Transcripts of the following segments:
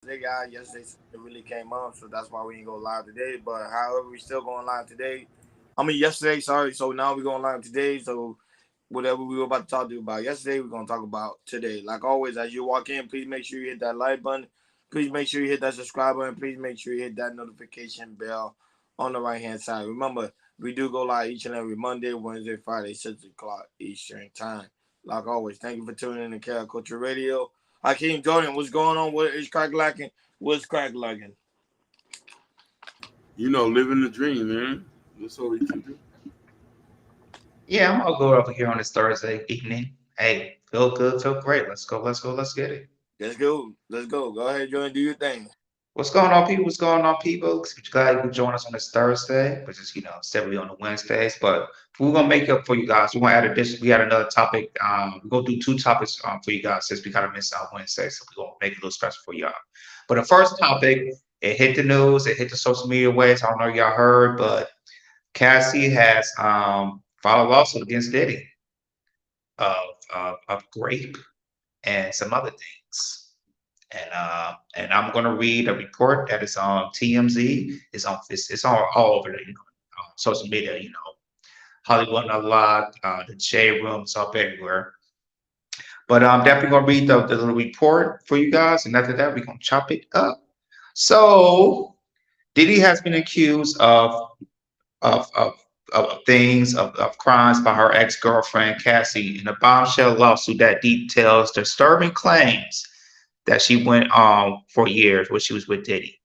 Yesterday it really came up, so that's why we ain't go live today. But however, we still going live today. I mean yesterday, sorry. So now we going live today. So whatever we were about to talk to you about yesterday, we're gonna talk about today. Like always, as you walk in, please make sure you hit that like button. Please make sure you hit that subscribe button. Please make sure you hit that notification bell on the right hand side. Remember, we do go live each and every Monday, Wednesday, Friday, 6 o'clock Eastern time. Like always, thank you for tuning in to Carol Culture Radio. Hakeem Jordan, what's going on? What is crack lacking? What's crack lacking? Living the dream, man. That's all we can do. Yeah, I'm all good over here on this Thursday evening. Hey, feel good, feel great. Let's go, let's go, let's get it. Let's go. Let's go. Go ahead, Jordan. Do your thing. What's going on, people? What's going on, people? Glad you could join us on this Thursday, which is, separately on the Wednesdays. But we're gonna make up for you guys. We're gonna add addition. We had another topic. We're gonna do two topics for you guys since we kind of missed out Wednesday, so we're gonna make it a little special for y'all. But the first topic, it hit the news, it hit the social media waves. I don't know if y'all heard, but Cassie has filed a lawsuit against Diddy of rape and some other things. And I'm going to read a report that is on TMZ. It's on all over the social media. Hollywood Unlocked, the J Room, it's up everywhere. But I'm definitely going to read the little report for you guys, and after that, we're going to chop it up. So Diddy has been accused of of of crimes by her ex-girlfriend Cassie in a bombshell lawsuit that details disturbing claims that she went on for years when she was with Diddy.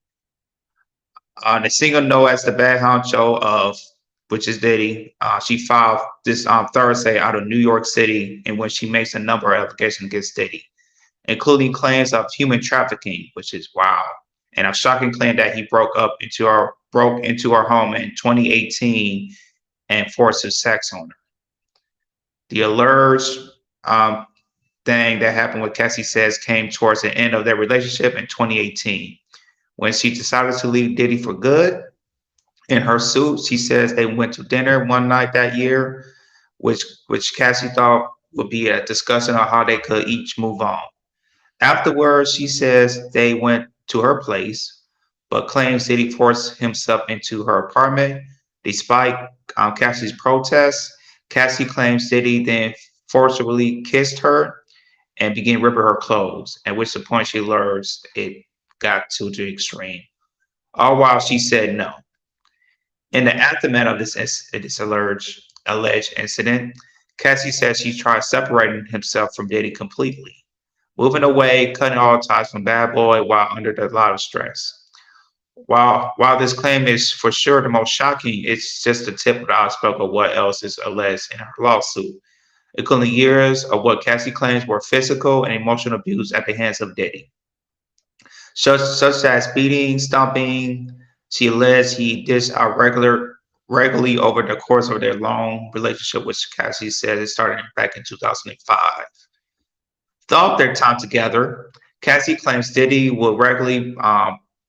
The singer known as the bad honcho of which is Diddy, she filed this Thursday out of New York City, in which she makes a number of allegations against Diddy, including claims of human trafficking, which is wow, and a shocking claim that he broke into her home in 2018 and forced his sex on her. The alleged um, thing that happened with Cassie says came towards the end of their relationship in 2018 when she decided to leave Diddy for good. In her suit, she says they went to dinner one night that year, which Cassie thought would be a discussion on how they could each move on. Afterwards, she says they went to her place, but claims Diddy forced himself into her apartment. Despite Cassie's protests, Cassie claims Diddy then forcibly kissed her and began ripping her clothes, at which the point she learns it got to the extreme. All while she said no. In the aftermath of this alleged incident, Cassie says she tried separating himself from Diddy completely, moving away, cutting all ties from Bad Boy while under a lot of stress. While this claim is for sure the most shocking, it's just the tip of the iceberg of what else is alleged in her lawsuit, including years of what Cassie claims were physical and emotional abuse at the hands of Diddy, such as beating, stomping. She alleged he dished out regularly over the course of their long relationship, which Cassie said it started back in 2005. Throughout their time together, Cassie claims Diddy would regularly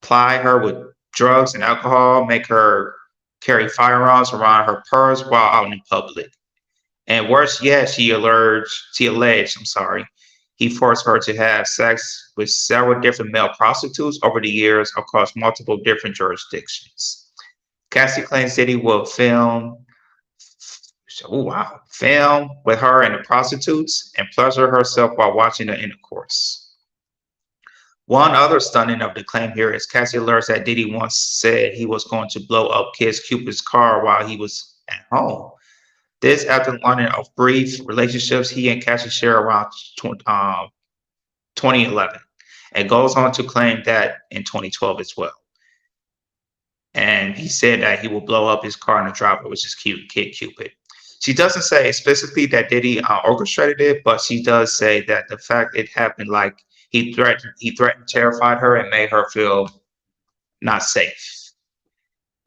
ply her with drugs and alcohol, make her carry firearms around her purse while out in public. And worse yet, I'm sorry, he forced her to have sex with several different male prostitutes over the years across multiple different jurisdictions. Cassie claims Diddy will film with her and the prostitutes and pleasure herself while watching the intercourse. One other stunning of the claim here is Cassie learns that Diddy once said he was going to blow up Kid Cupid's car while he was at home. This after learning of brief relationships he and Cassie share around 2011, and goes on to claim that in 2012 as well. And he said that he will blow up his car in the driveway, which is cute, Kid Cupid. She doesn't say explicitly that Diddy orchestrated it, but she does say that the fact it happened, like he threatened, terrified her, and made her feel not safe.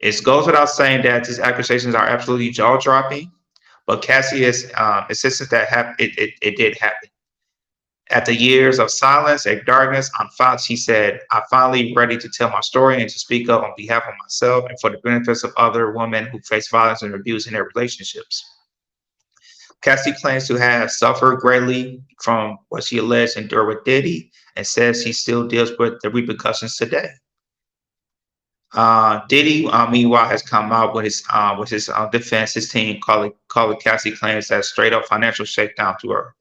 It goes without saying that these accusations are absolutely jaw dropping, but Cassie is insistent that it did happen. After years of silence and darkness, she said, I'm finally ready to tell my story and to speak up on behalf of myself and for the benefits of other women who face violence and abuse in their relationships. Cassie claims to have suffered greatly from what she alleged endured with Diddy, and says he still deals with the repercussions today. Diddy, meanwhile, has come out with his defense. His team, call it Cassie, claims that straight up financial shakedown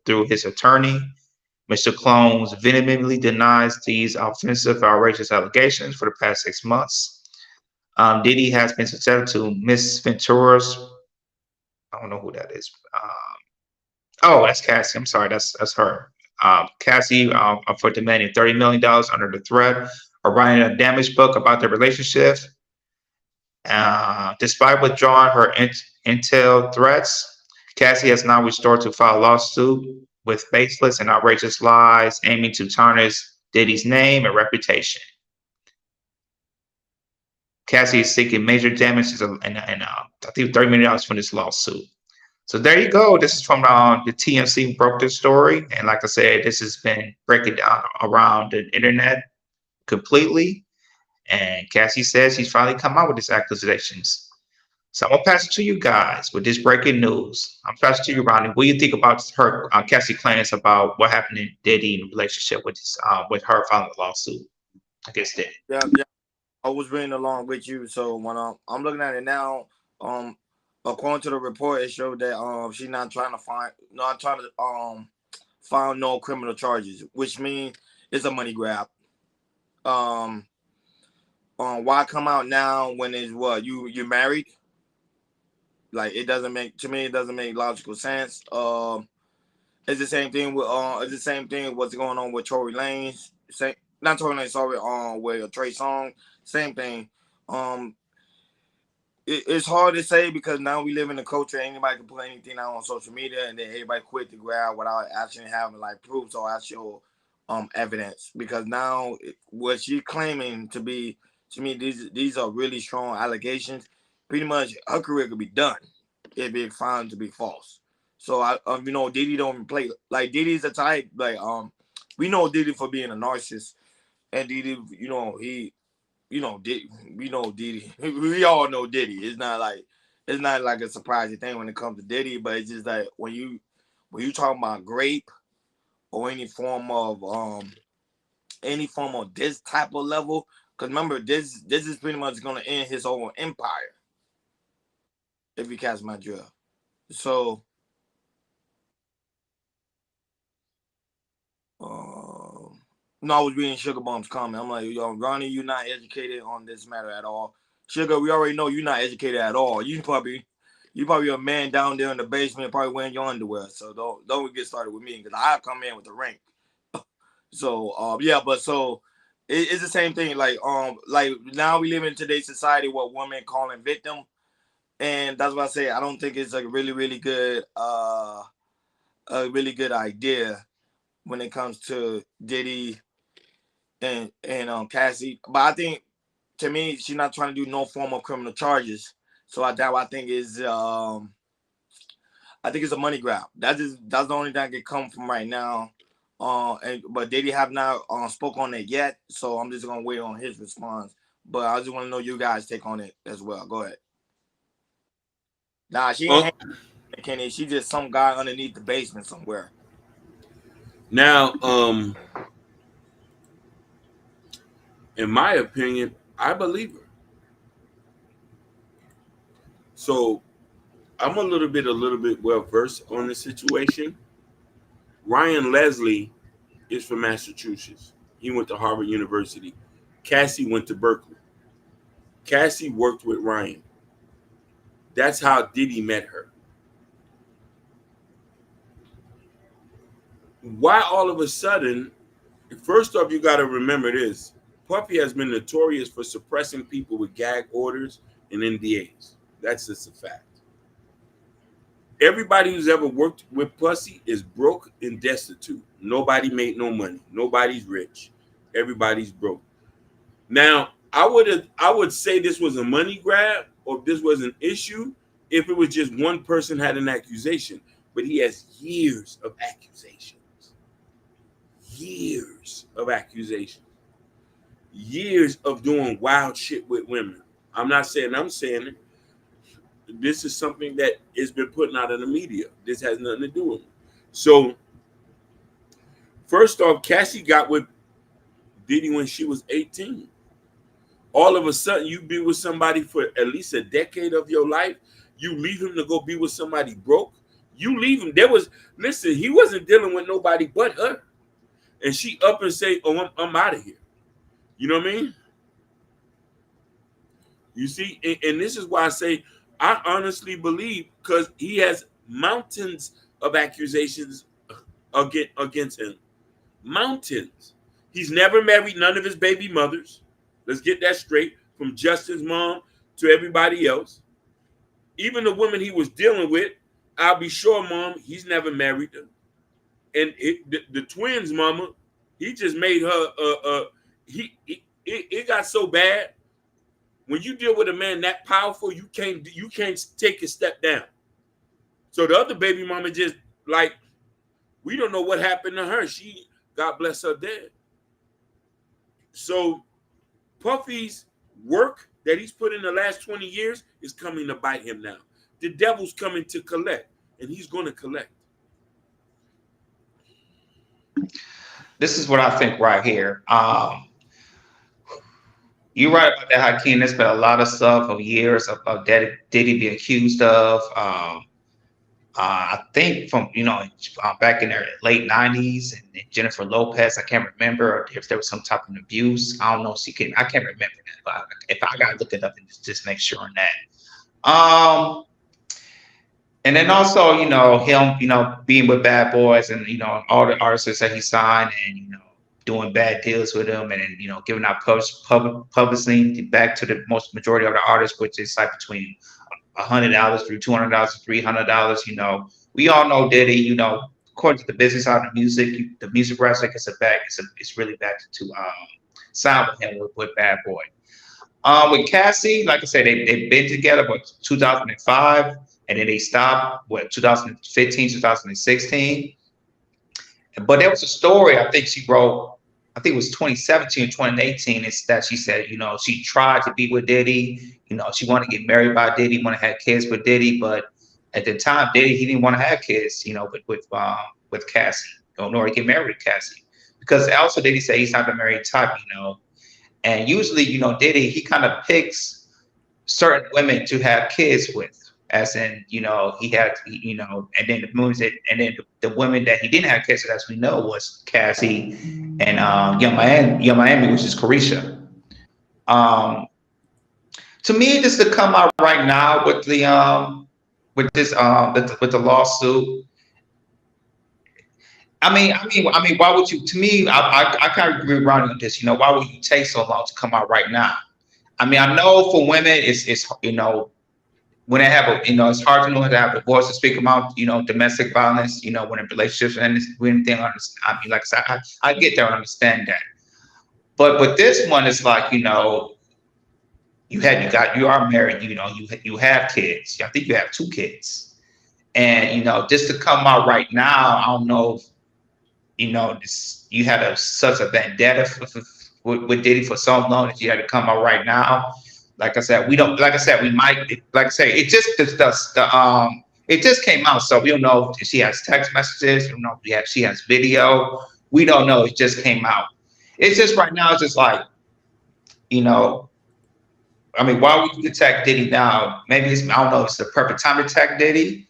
through his attorney. Mr. Clones vehemently denies these offensive, outrageous allegations for the past 6 months. Diddy has been susceptible to Miss Ventura's. I don't know who that is. Oh, that's Cassie. I'm sorry, that's her. Cassie, for demanding $30 million under the threat of writing a damage book about their relationship. Despite withdrawing her intel threats, Cassie has now restored to file a lawsuit with baseless and outrageous lies aiming to tarnish Diddy's name and reputation. Cassie is seeking major damages and I think $30 million from this lawsuit. So there you go. This is from the TMC broke this story, and like I said, this has been breaking down around the internet completely. And Cassie says he's finally come out with his accusations. So I'm gonna pass it to you guys with this breaking news. I'm passing it to you, Ronnie. What do you think about her, Cassie claims about what happened in Diddy in relationship with her filing a lawsuit against Diddy? Yeah, yeah. I was reading along with you. So when I'm looking at it now, according to the report, it showed that she's not trying to find no criminal charges, which means it's a money grab. Um, why come out now when it's what you're married? Like it doesn't make to me. It doesn't make logical sense. It's the same thing with it's the same thing what's going on with Tory Lanez. Same, not Tory Lanez, sorry. With Trey Songz, same thing. Um, it's hard to say because now we live in a culture anybody can put anything out on social media and then everybody quit to grab without actually having like proofs or actual evidence. Because now what she's claiming to be, to me, these are really strong allegations. Pretty much her career could be done if it found to be false. So Diddy don't play like Diddy's the type like we know Diddy for being a narcissist, and Diddy, Diddy, we know Diddy. We all know Diddy. It's not like a surprising thing when it comes to Diddy, but it's just like when you talk about grape or any form of this type of level, because remember this is pretty much gonna end his whole empire if you catch my drift. So no, I was reading Sugar Bomb's comment. I'm like, yo, Ronnie, you're not educated on this matter at all. Sugar, we already know you're not educated at all. You probably a man down there in the basement, probably wearing your underwear. So don't get started with me because I come in with the rank. So it's the same thing. Like now we live in today's society where women calling victim, and that's what I say. I don't think it's a really really good idea when it comes to Diddy and Cassie. But I think to me, she's not trying to do no form of criminal charges. So I think is I think it's a money grab. That's the only thing I can come from right now. But Diddy have not spoke on it yet, so I'm just gonna wait on his response. But I just want to know you guys' take on it as well. Go ahead. Nah, she ain't Kenny. She just some guy underneath the basement somewhere. Now, in my opinion, I believe her. So I'm a little bit well versed on the situation. Ryan Leslie is from Massachusetts. He went to Harvard University. Cassie went to Berkeley. Cassie worked with Ryan. That's how Diddy met her. Why all of a sudden, first off, you got to remember this. Puffy has been notorious for suppressing people with gag orders and NDAs. That's just a fact. Everybody who's ever worked with Pussy is broke and destitute. Nobody made no money. Nobody's rich. Everybody's broke. Now, I would say this was a money grab or if this was an issue if it was just one person had an accusation. But he has years of accusations. Years of accusations. Years of doing wild shit with women. I'm not saying I'm saying it. This is something that has been put out in the media. This has nothing to do with it. So, first off, Cassie got with Diddy when she was 18. All of a sudden, you be with somebody for at least a decade of your life. You leave him to go be with somebody broke. You leave him. Listen, he wasn't dealing with nobody but her. And she up and say, oh, I'm out of here. You know what I mean? You see, and this is why I say I honestly believe, because he has mountains of accusations against him. Mountains. He's never married none of his baby mothers. Let's get that straight. From Justin's mom to everybody else. Even the woman he was dealing with, I'll be sure, mom, he's never married her. And the twins' mama, he just made her. It got so bad. When you deal with a man that powerful, you can't take a step down. So the other baby mama just like, we don't know what happened to her. She, God bless her, dead. So Puffy's work that he's put in the last 20 years is coming to bite him now. The devil's coming to collect, and he's going to collect. This is what I think right here. You're right about that, Hakeem. There's been a lot of stuff of years of Diddy be accused of. I think from back in the late '90s, and Jennifer Lopez. I can't remember if there was some type of abuse. I don't know. I can't remember that. But if I gotta look it up and just make sure on that. And then also, him, being with Bad Boys, and all the artists that he signed, and doing bad deals with them, and giving out publicly back to the most majority of the artists, which is like between $100 through $200 to $300. We all know Diddy. According to the business side of the music wrestling, it's really back to sign with him with Bad Boy. With Cassie, like I said, they've been together, but 2005, and then they stopped 2015, 2016. But there was a story I think she wrote. I think it was 2017 or 2018. It's that she said, she tried to be with Diddy. She wanted to get married by Diddy, want to have kids with Diddy, but at the time, Diddy, he didn't want to have kids, with Cassie, nor get married to Cassie, because also Diddy said he's not the married type, and usually, Diddy, he kind of picks certain women to have kids with. As in, he had, and then the women that he didn't have kids with, as we know, was Cassie and Young Miami, which is Carisha. To me, this to come out right now with the with the lawsuit. I mean, why would you? To me, I kind of agree with Ronnie on this. Why would you take so long to come out right now? I mean, I know for women, it's when they have it's hard to know to have the voice to speak about, domestic violence, when in relationships and anything. I mean, like I said, I get there and understand that. But with this one, it's like, you are married, you have kids. I think you have 2 kids. And, just to come out right now, I don't know if, you had such a vendetta with Diddy for so long that you had to come out right now. Like I said, we don't. Like I said, we might. Like I say, it just came out, so we don't know if she has text messages. We don't know if she has video. We don't know. It just came out. It's just right now. It's just like, I mean, why would you attack Diddy now? Maybe I don't know. It's the perfect time to attack Diddy.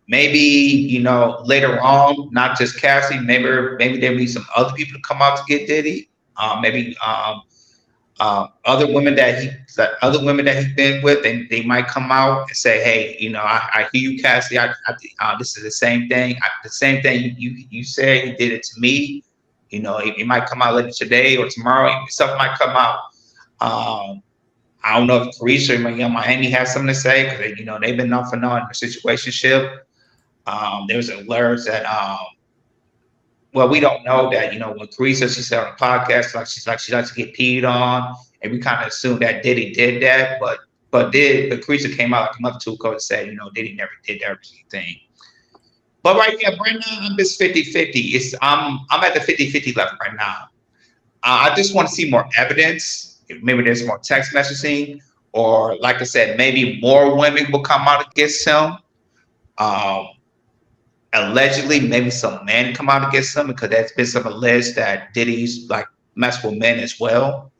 Maybe later on, not just Cassie. Maybe there'll be some other people to come out to get Diddy. Maybe. Other women that he's been with, and they might come out and say, "Hey, I hear you, Cassie. This is the same thing. The same thing you said. He did it to me. It might come out later today or tomorrow. Stuff might come out. I don't know if Carisha and Miami has something to say, because they've been off and on in a situationship. There's alerts that well, we don't know that, when Carisha, she said on the podcast, she likes to get peed on, and we kind of assumed that Diddy did that, but Carisha came out like a month or two ago and said, Diddy never did everything. But right now, I'm just 50-50. I'm at the 50-50 level right now. I just want to see more evidence. Maybe there's more text messaging, or like I said, maybe more women will come out against him. Allegedly, maybe some men come out against him, because there's been some alleged that Diddy's like mess with men as well.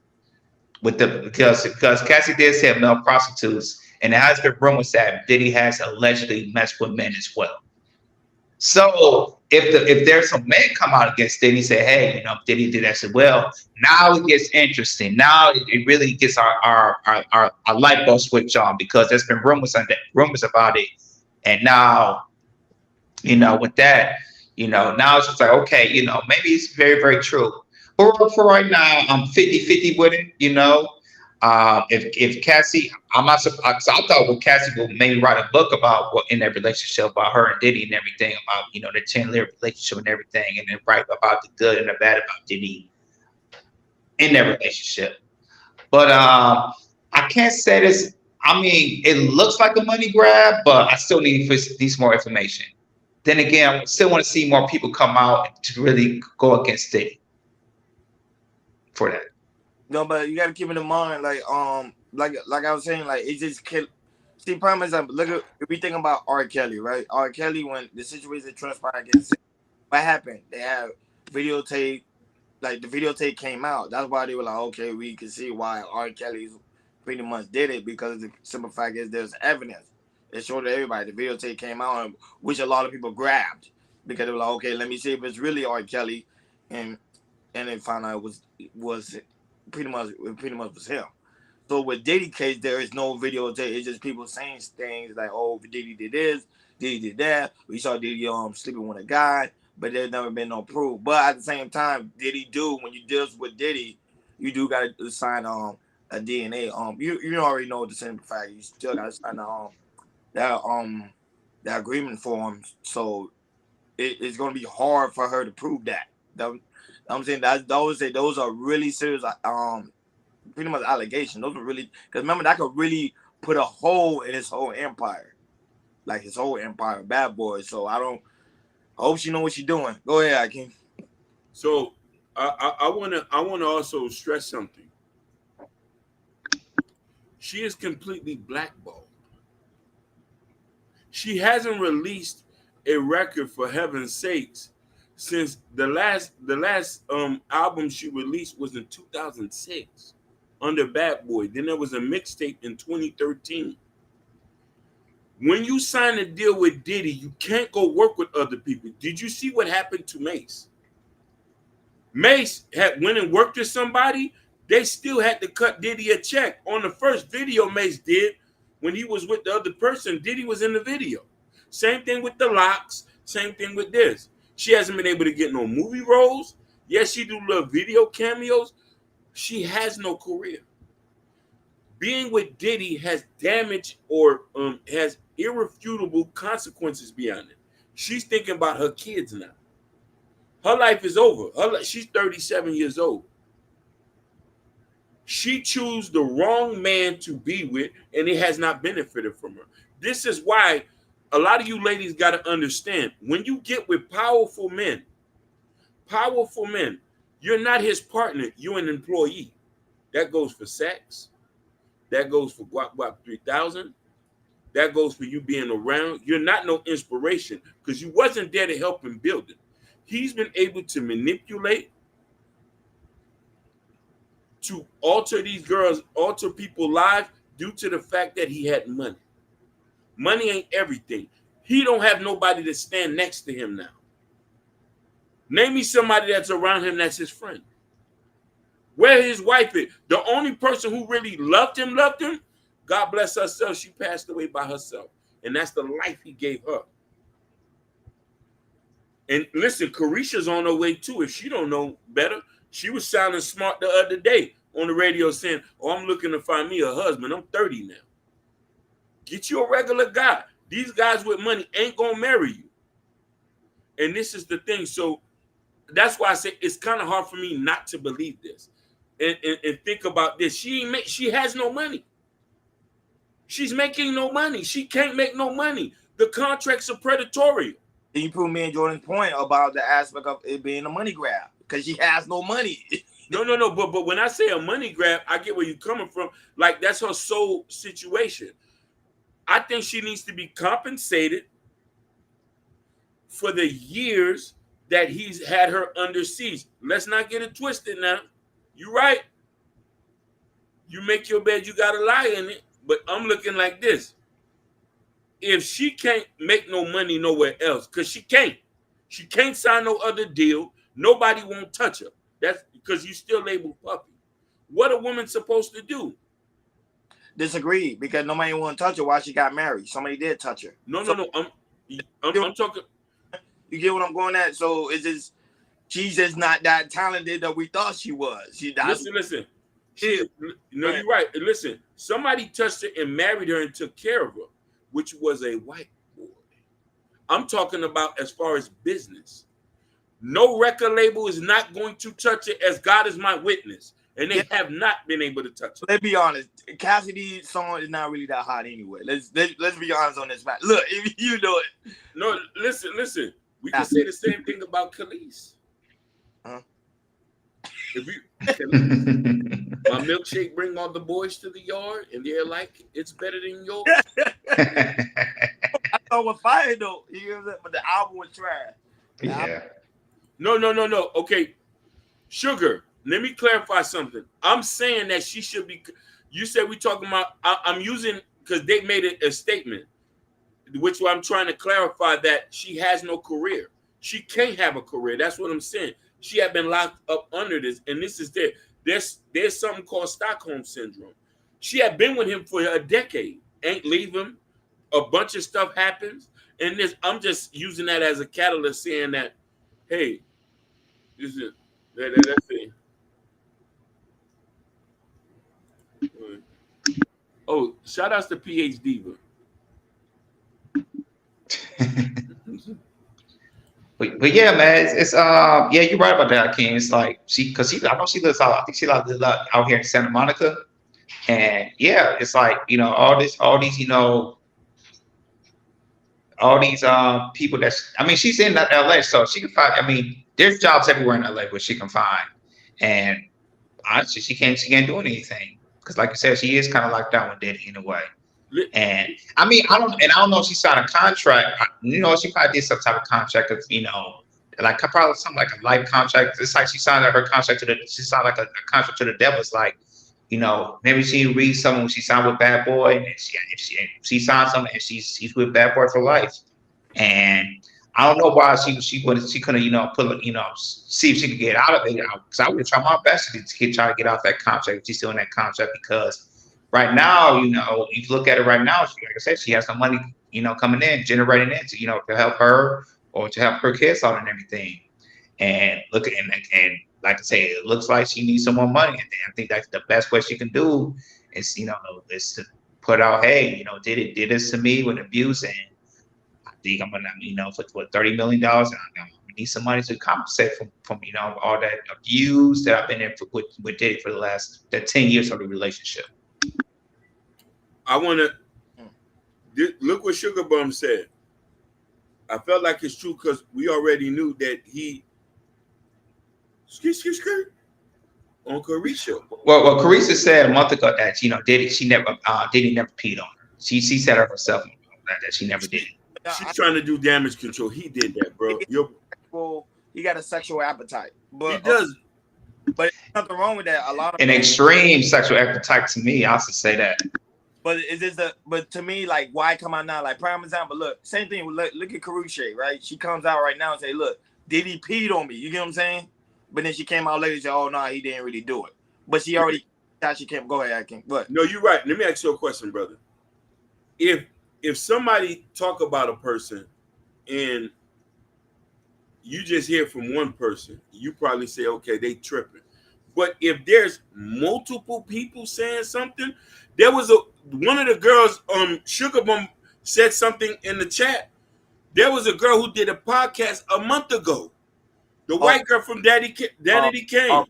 With the because Cassie did say male prostitutes, and there has been rumors that Diddy has allegedly messed with men as well. So if there's some men come out against Diddy, say, hey, Diddy did that as well. Now it gets interesting. Now it really gets our light bulb switch on, because there's been rumors about it, and now with that, now it's just like, okay, maybe it's very, very true. But for right now, I'm 50-50 with it. If Cassie, I'm not surprised. I thought Cassie would maybe write a book about what in that relationship, about her and Diddy and everything, about the 10-year relationship and everything, and then write about the good and the bad about Diddy in that relationship. But I can't say this. I mean, it looks like a money grab, but I still need some more information. Then again, I still want to see more people come out to really go against Diddy for that. No, but you gotta keep it in mind, like I was saying, like it just kill. See, prime example. Look at if we think about R. Kelly, right? R. Kelly, when the situation transpired against him, what happened? They have videotape, like the videotape came out. That's why they were like, okay, we can see why R. Kelly's pretty much did it, because the simple fact is there's evidence. It showed to everybody. The videotape came out, which a lot of people grabbed because they were like, okay, let me see if it's really R. Kelly, and they found out it was pretty much was him. So with Diddy case, there is no videotape. It's just people saying things like, "Oh, Diddy did this, Diddy did that." We saw Diddy sleeping with a guy, but there's never been no proof. But at the same time, Diddy when you deal with Diddy, you do got to sign a DNA. You already know the simple fact. You still got to sign that agreement form. So it's gonna be hard for her to prove that. I'm saying that those are really serious pretty much allegations. Those are really, because remember that could really put a hole in his whole empire, like his whole empire, Bad Boy. So I hope she know what she's doing. Go ahead, Akeem. So I wanna also stress something. She is completely blackballed. She hasn't released a record, for heaven's sakes, since the last album she released was in 2006 under Bad Boy. Then there was a mixtape in 2013. When you sign a deal with Diddy, you can't go work with other people. Did you see what happened to Mace? Mace had went and worked with somebody. They still had to cut Diddy a check. On the first video Mace did, when he was with the other person, Diddy was in the video. Same thing with the Locks. Same thing with this. She hasn't been able to get no movie roles. Yes, she do little video cameos. She has no career. Being with Diddy has damage or has irrefutable consequences beyond it. She's thinking about her kids now. Her life is over. She's 37 years old. She chose the wrong man to be with, and it has not benefited from her. This is why a lot of you ladies got to understand, when you get with powerful men, you're not his partner, you're an employee. That goes for sex. That goes for Guap Guap 3000. That goes for you being around. You're not no inspiration because you wasn't there to help him build it. He's been able to manipulate, to alter these girls, alter people's lives due to the fact that he had money. Money ain't everything. He don't have nobody to stand next to him now. Name me somebody that's around him that's his friend. Where his wife is. The only person who really loved him, God bless herself, she passed away by herself. And that's the life he gave her. And listen, Carisha's on her way too. If she don't know better, she was sounding smart the other day on the radio saying, "Oh, I'm looking to find me a husband. I'm 30 now." Get you a regular guy. These guys with money ain't gonna marry you. And this is the thing. So that's why I say it's kind of hard for me not to believe this. And think about this. She has no money. She's making no money. She can't make no money. The contracts are predatory. And you put me in Jordan's point about the aspect of it being a money grab because she has no money. No. But when I say a money grab, I get where you're coming from. Like, that's her sole situation. I think she needs to be compensated for the years that he's had her under siege. Let's not get it twisted now. You right. You make your bed, you gotta lie in it. But I'm looking like this. If she can't make no money nowhere else, because she can't sign no other deal, nobody won't touch her. That's because you still label puppy. What a woman supposed to do? Disagree, because nobody want to touch her while she got married. Somebody did touch her. No. I'm talking. You get what I'm going at? So it's just she's just not that talented that we thought she was. Listen. No, you're right. Listen, somebody touched her and married her and took care of her, which was a white boy. I'm talking about as far as business. No record label is not going to touch it, as God is my witness. And they have not been able to touch it. Let's be honest. Cassidy's song is not really that hot anyway. Let's be honest on this fact. Look, if you know it. No, listen. We can say the same thing about Khalees. If you, my milkshake bring all the boys to the yard, and they're like, it's better than yours. I thought it was fire though. You know, but the album was trash. Yeah. No. Okay, Sugar. Let me clarify something. I'm saying that she should be. You said we talking about. I'm using because they made it a statement, which I'm trying to clarify that she has no career. She can't have a career. That's what I'm saying. She had been locked up under this, and this is there. There's something called Stockholm syndrome. She had been with him for a decade, ain't leave him. A bunch of stuff happens, and this. I'm just using that as a catalyst, saying that, hey, this is that's it. Oh, shout outs to PH Diva. But yeah, man, it's yeah, you're right about that, King. It's like I know she lives out. I think she lives out here in Santa Monica, and yeah, it's like all these people she's in LA, so she can find. There's jobs everywhere in LA where she can find, and honestly, she can't do anything because, like you said, she is kind of locked down with Diddy in a way. And I don't know if she signed a contract. She probably did some type of contract of, like probably something like a life contract. It's like she signed her contract she signed like a contract to the devil. It's like, maybe she reads something when she signed with Bad Boy, and she signed something and she's with Bad Boy for life. And I don't know why she couldn't, see if she could get out of it. Because I would try my best to try to get out that contract if she's still in that contract, because right now, you look at it right now, like I said, she has some money, coming in, generating in to help her or to help her kids out and everything. And and like I say, it looks like she needs some more money. And I think that's the best way she can do is, is to put out, hey, did this to me with abuse, and I think I'm gonna, for $30 million, and I need some money to compensate from all that abuse that I've been in with Diddy for the 10 years of the relationship. I want to look what Sugar Bum said. I felt like it's true because we already knew that he on Carisha. Well, Carisha said a month ago that Diddy never peed on her. She said it herself that she never did. She's trying to do damage control. He did that, bro. He got a sexual appetite, but he does. But nothing wrong with that. A lot of an extreme sexual appetite to me. I should say that. But but to me, like, why come out now? Like, prime example, look, same thing. Look at Karrueche, right? She comes out right now and say, look, Diddy peed on me. You get what I'm saying? But then she came out later and said, oh, no, he didn't really do it. But she already, she came, go ahead, I can. But no, you're right. Let me ask you a question, brother. If somebody talk about a person and you just hear from one person, you probably say, okay, they tripping. But if there's multiple people saying something, there was one of the girls, Sugar Bum, said something in the chat. There was a girl who did a podcast a month ago. The white girl from Danity Kane.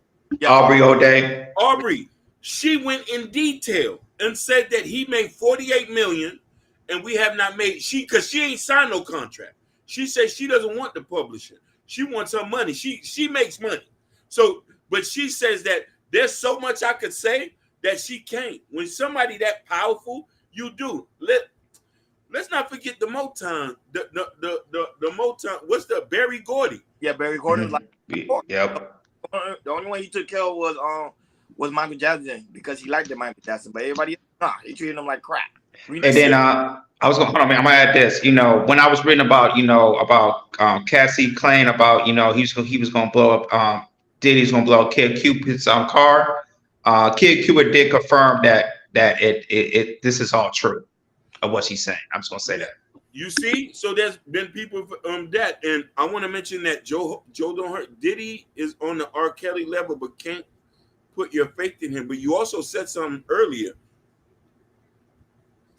Aubrey O'Day. Aubrey. She went in detail and said that he made $48 million and we have not made because she ain't signed no contract. She says she doesn't want the publisher. She wants her money. She makes money. So, but she says that there's so much I could say that she can't. When somebody that powerful, you do. Let's not forget the Motown. The Motown. What's the Berry Gordy? Yeah, Berry Gordy. Mm-hmm. Yep. The only one he took care of was Michael Jackson because he liked the Michael Jackson, but everybody else, nah, he treated him like crap. And then I was gonna hold on, man. I'm gonna add this. You know, when I was reading about Cassie claim about he was gonna blow up Diddy's gonna blow up Kid Cupid's car. Kid Cupid did confirm that it this is all true of what she's saying. I'm just gonna say that. You see, so there's been people that, and I want to mention that Joe don't hurt. Diddy is on the R. Kelly level, but can't put your faith in him. But you also said something earlier.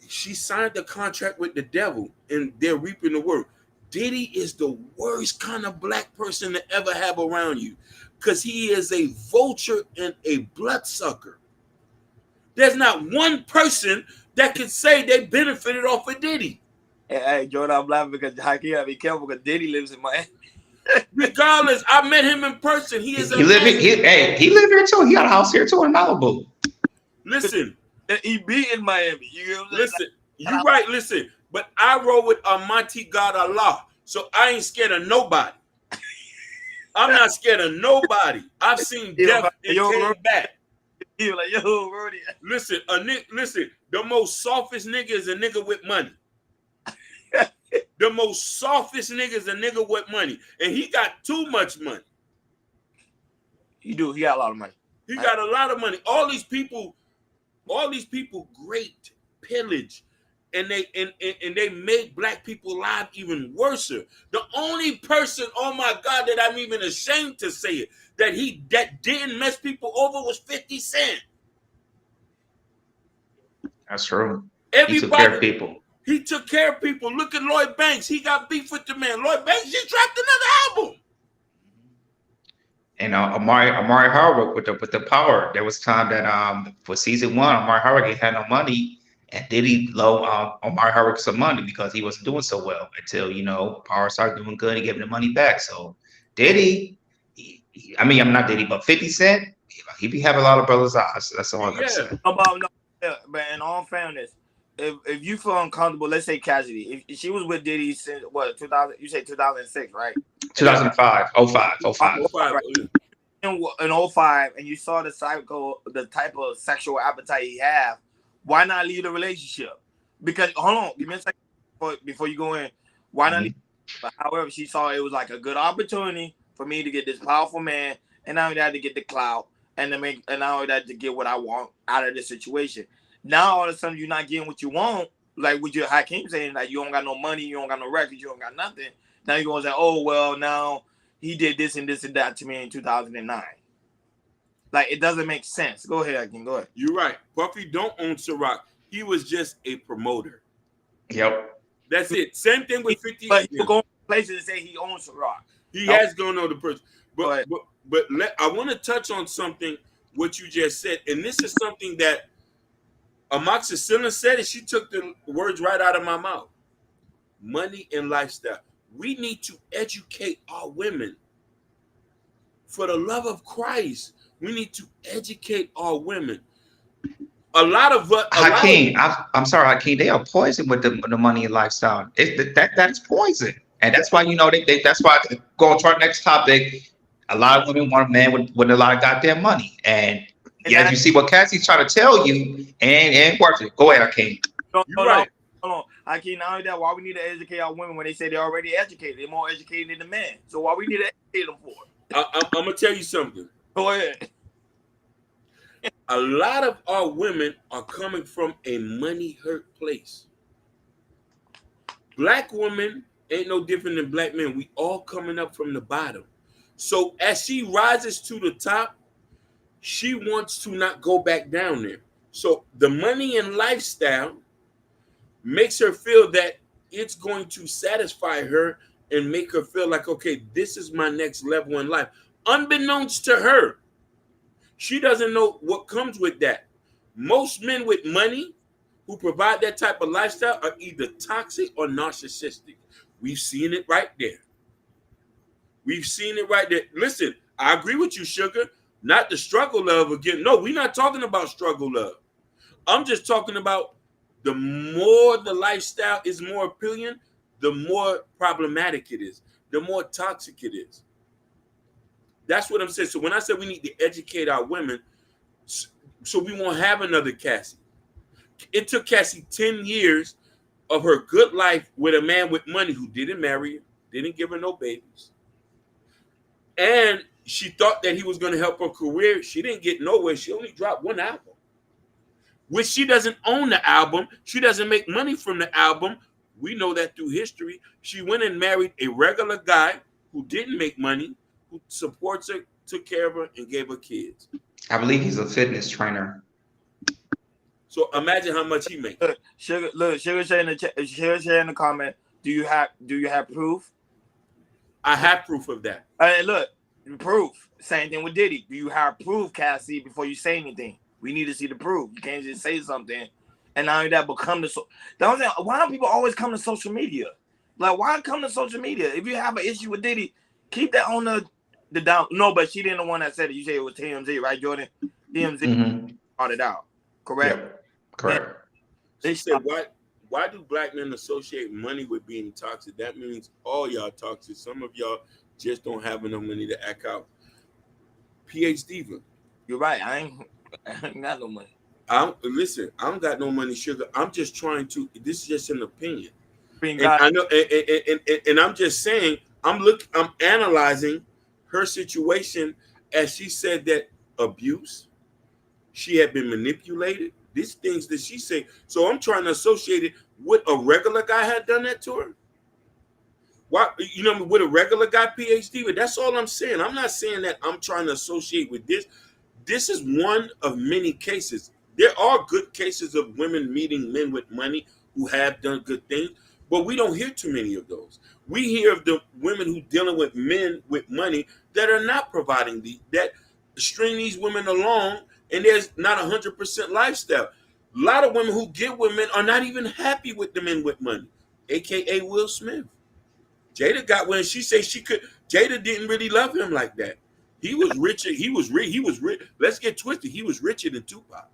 She signed the contract with the devil, and they're reaping the word. Diddy is the worst kind of black person to ever have around you, because he is a vulture and a bloodsucker. There's not one person that can say they benefited off of Diddy. Hey, Jordan, I'm laughing because Hakeem gotta be careful because Diddy lives in Miami. Regardless, I met him in person. He is he live here too. He got a house here too in Malibu. Listen. He be in Miami. You know what I'm listen, you right, listen. But I roll with Almighty God Allah. So I ain't scared of nobody. I'm not scared of nobody. I've seen death and came back. He was like, yo, Brody. Listen, the most softest nigga is a nigga with money. The most softest nigga is a nigga with money. And he got too much money. He do. He got a lot of money. He got a lot of money. All these people great pillage, and they make black people live even worse. The only person, oh my God, that I'm even ashamed to say it, that didn't mess people over was 50 Cent. That's true. Everybody, he took care of people. He took care of people. Look at Lloyd Banks. He got beef with the man. Lloyd Banks just dropped another album. And Amari Hardwick with the power. There was time that for season 1, Amari Hardwick had no money, and Diddy low Amari Hardwick some money because he wasn't doing so well until Power started doing good and giving the money back. So Diddy, I'm not Diddy, but 50 Cent, he be having a lot of brothers' eyes. That's all I gotta say. But in all fairness, if you feel uncomfortable, let's say Cassidy, if she was with Diddy since what 2000, you say 2006, right? 2005, 05. Right. In 05, and you saw the type of sexual appetite he have, why not leave the relationship? Because hold on, give me a second before you go in. Why not leave? But however, she saw it was like a good opportunity for me to get this powerful man, and now that to get the clout, and now that to get what I want out of this situation. Now all of a sudden you're not getting what you want, like with your Hakeem saying that you don't got no money, you don't got no records, you don't got nothing. Now you're gonna say, oh well, now he did this and this and that to me in 2009. Like it doesn't make sense. Go ahead, Hakeem. Go ahead. You're right. Puffy don't own Ciroc. He was just a promoter. Yep. That's it. Same thing with 50. But you go places and say he owns Ciroc. He has gone on the person. But I want to touch on something what you just said, and this is something that Amoxicillin said, and she took the words right out of my mouth. Money and lifestyle. We need to educate our women. For the love of Christ, we need to educate our women. Hakeem, I'm sorry, Hakeem. They are poison with the money and lifestyle. That's poison, and that's why that's why going to our next topic. A lot of women want a man with a lot of goddamn money, and you see what Cassie's trying to tell you, and ain't worth it. Go ahead, Hakeem. You're right. Hold on. Hakeem, not only that, why we need to educate our women when they say they're already educated? They're more educated than the men. So why we need to educate them for? I'm gonna tell you something. Go ahead. A lot of our women are coming from a money hurt place. Black women ain't no different than black men. We all coming up from the bottom. So as she rises to the top, she wants to not go back down there. So the money and lifestyle makes her feel that it's going to satisfy her and make her feel like, okay, this is my next level in life. Unbeknownst to her, she doesn't know what comes with that. Most men with money who provide that type of lifestyle are either toxic or narcissistic. We've seen it right there. We've seen it right there. Listen, I agree with you, Sugar. Not the struggle love again. No, we're not talking about struggle love. I'm just talking about the more the lifestyle is more appealing, the more problematic it is, the more toxic it is. That's what I'm saying. So when I said we need to educate our women, so we won't have another Cassie. It took Cassie 10 years of her good life with a man with money who didn't marry her, didn't give her no babies. And she thought that he was going to help her career. She didn't get nowhere. She only dropped one album, which she doesn't own the album. She doesn't make money from the album. We know that through history. She went and married a regular guy who didn't make money, who supports her, took care of her, and gave her kids. I believe he's a fitness trainer. So imagine how much he makes. Sugar say in the comment, do you have proof? I have proof of that. Hey, look, proof. Same thing with Diddy. Do you have proof, Cassie, before you say anything? We need to see the proof. You can't just say something and not only that, but come to why do people always come to social media? Like, why come to social media? If you have an issue with Diddy, keep that on the down. No, but she didn't the one that said it. You said it was TMZ, right, Jordan? TMZ brought it out. Correct? Yep. Correct. They said, why do black men associate money with being toxic? That means all y'all toxic. Some of y'all just don't have enough money to act out. PH Diva. You're right. I ain't got no money. Listen, I don't got no money, sugar. I'm just trying to. This is just an opinion. And God. I know, and I'm just saying. I'm analyzing her situation as she said that abuse. She had been manipulated. These things that she said. So I'm trying to associate it with a regular guy had done that to her. Why, with a regular guy, PhD, but that's all I'm saying. I'm not saying that I'm trying to associate with this. This is one of many cases. There are good cases of women meeting men with money who have done good things, but we don't hear too many of those. We hear of the women who dealing with men with money that are not providing that string these women along, and there's not 100% lifestyle. A lot of women who get with men are not even happy with the men with money, aka Will Smith. Jada got when she said she could. Jada didn't really love him like that. He was richer. He was rich. Let's get twisted. He was richer than Tupac.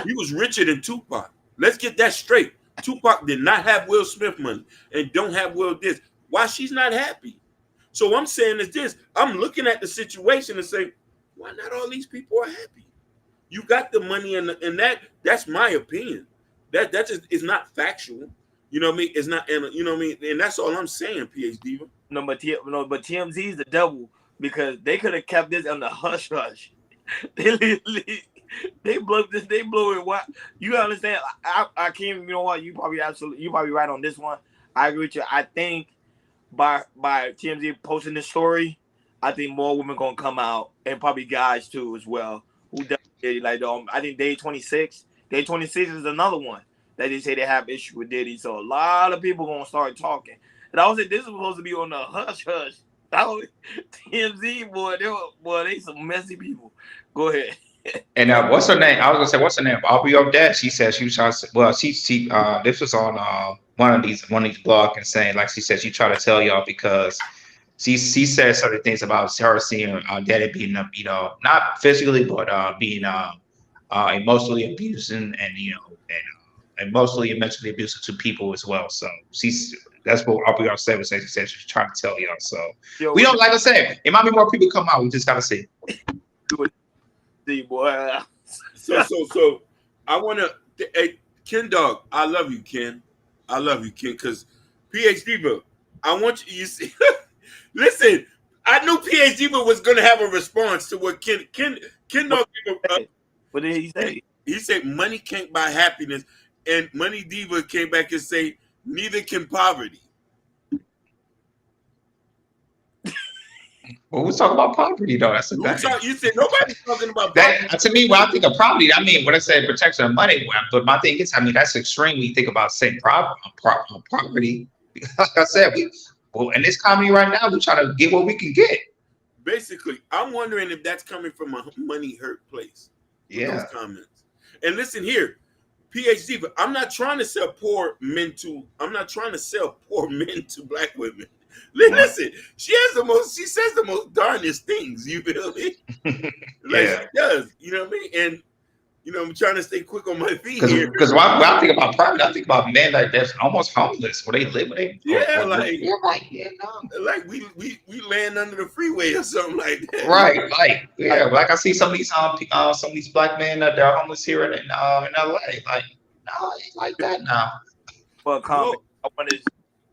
He was richer than Tupac. Let's get that straight. Tupac did not have Will Smith money and don't have Will this. Why she's not happy? So I'm saying is this. I'm looking at the situation and saying, why not all these people are happy? You got the money and that's my opinion. That just is not factual. You know what I mean? It's not, you know what I mean? And that's all I'm saying, PhD. No, but TMZ is the devil because they could have kept this on the hush hush. They blew this. They blew it. What you understand? I can't. You know what? You probably right on this one. I agree with you. I think by TMZ posting this story, I think more women gonna come out and probably guys too as well. Who definitely like I think Day 26. Day 26 is another one that they say they have issue with Diddy. So a lot of people gonna start talking. And I was like, this is supposed to be on the hush hush. TMZ they some messy people. Go ahead. And what's her name? I was gonna say, what's her name? Aubrey O'Dell. She said she was trying to. Well, she this was on one of these blogs and saying, like she said, she tried to tell y'all because she said certain things about her seeing Daddy being not physically but being emotionally abusing and emotionally and mentally abusive to people as well. So that's what Aubrey O'Dell said. She said she's trying to tell y'all. So we don't, like I said, it might be more people come out. We just gotta see. Boy. So I want to, hey, Ken Dog, I love you, Ken. I love you, Ken, because PhD, bro, I want you see, listen, I knew PhD was going to have a response to what Ken Dog, what did he say? He said money can't buy happiness, and Money Diva came back and say neither can poverty. Well, we're talking about poverty, though. That's you said nobody's talking about that. To me, when I think of poverty, I mean, when I say protection of money, but my thing is, I mean, that's extreme. We think about saying poverty. Like I said, in this comedy right now, we're trying to get what we can get. Basically, I'm wondering if that's coming from a money hurt place. Yeah. Those comments. And listen here, PhD, but I'm not trying to sell poor men to black women. Listen, she says the most darnest things, you feel me? Like she does, you know what I mean? And I'm trying to stay quick on my feet here. Because when I think about poverty, I think about men like that's almost homeless, where they live, Yeah, you're like, yeah, no. like we land under the freeway or something like that. Right, like I see some of these black men that are homeless here in LA. Like, no, it ain't like that now. But comment. No. I want to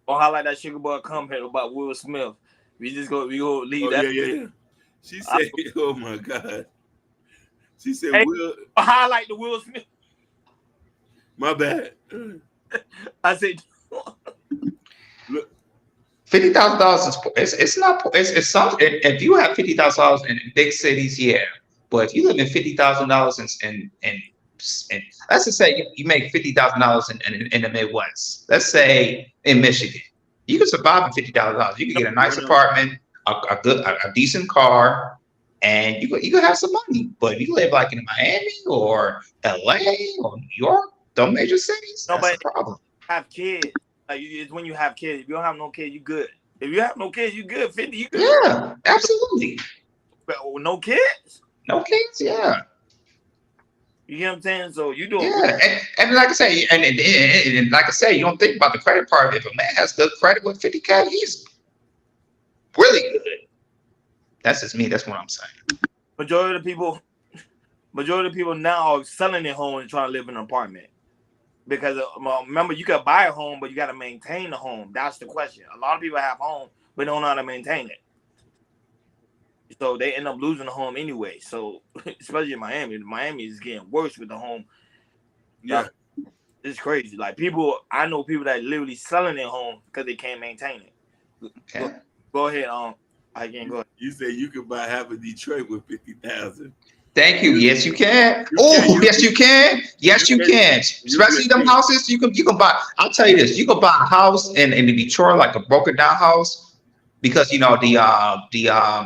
highlight that sugar bug comment about Will Smith. We go leave Oh that. yeah. She said, "Oh my God." She said, Hey, "Will." highlight the Will Smith. My bad. I said, Look. $50,000 is it's not it's something. If you have $50,000 in big cities, yeah. But if you live in $50,000 in let's just say you make $50,000 in the Midwest. Let's say in Michigan, you can survive on $50,000. You can get a nice apartment, a decent car, and you can have some money. But if you live like in Miami or LA or New York, those major cities, that's a nobody problem. have kids. Like it's when you have kids. If you don't have no kids, you good. If you have no kids, you good. 50, you good. Yeah, absolutely. But no kids. No kids, yeah. You get what I'm saying? So you doing Yeah, and like I say, and like I say, you don't think about the credit part. If a man has good credit with 50K, he's really good. That's just me. That's what I'm saying. majority of the people now are selling their home and trying to live in an apartment. Because remember, you can buy a home, but you got to maintain the home. That's the question. A lot of people have home, but don't know how to maintain it. So they end up losing the home anyway. So especially in Miami is getting worse with the home. Yeah, it's crazy. Like I know people that literally selling their home because they can't maintain it. Yeah. Go ahead. I can go ahead. You say you could buy half of Detroit with 50,000. Thank you. Yes, you can. Oh, yes, you can. Yes, you can. Especially them houses, you can buy. I'll tell you this: you can buy a house in Detroit, like a broken down house, because the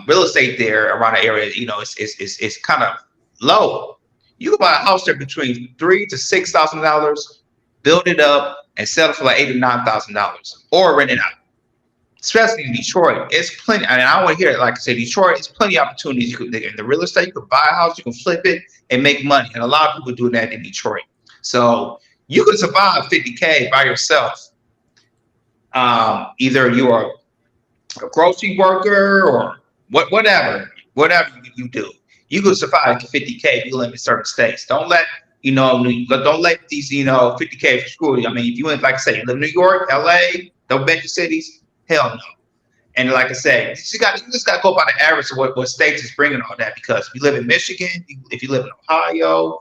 real estate there around the area, it's kind of low. You can buy a house there between $3,000 to $6,000, build it up, and sell it for like $8,000 or $9,000, or rent it out. Especially in Detroit, it's plenty. And I want to hear it. Like I said, Detroit, it's plenty of opportunities. You could in the real estate, you could buy a house, you can flip it and make money. And a lot of people do that in Detroit. So you can survive 50K by yourself. Either you are a grocery worker or whatever you do. You can survive 50K if you live in certain states. Don't let these 50K for school. I mean, if you like I say, you live in New York, LA, those major cities. Hell no. And like I said, you just got to go by the average of what states is bringing all that. Because if you live in Michigan, if you live in Ohio,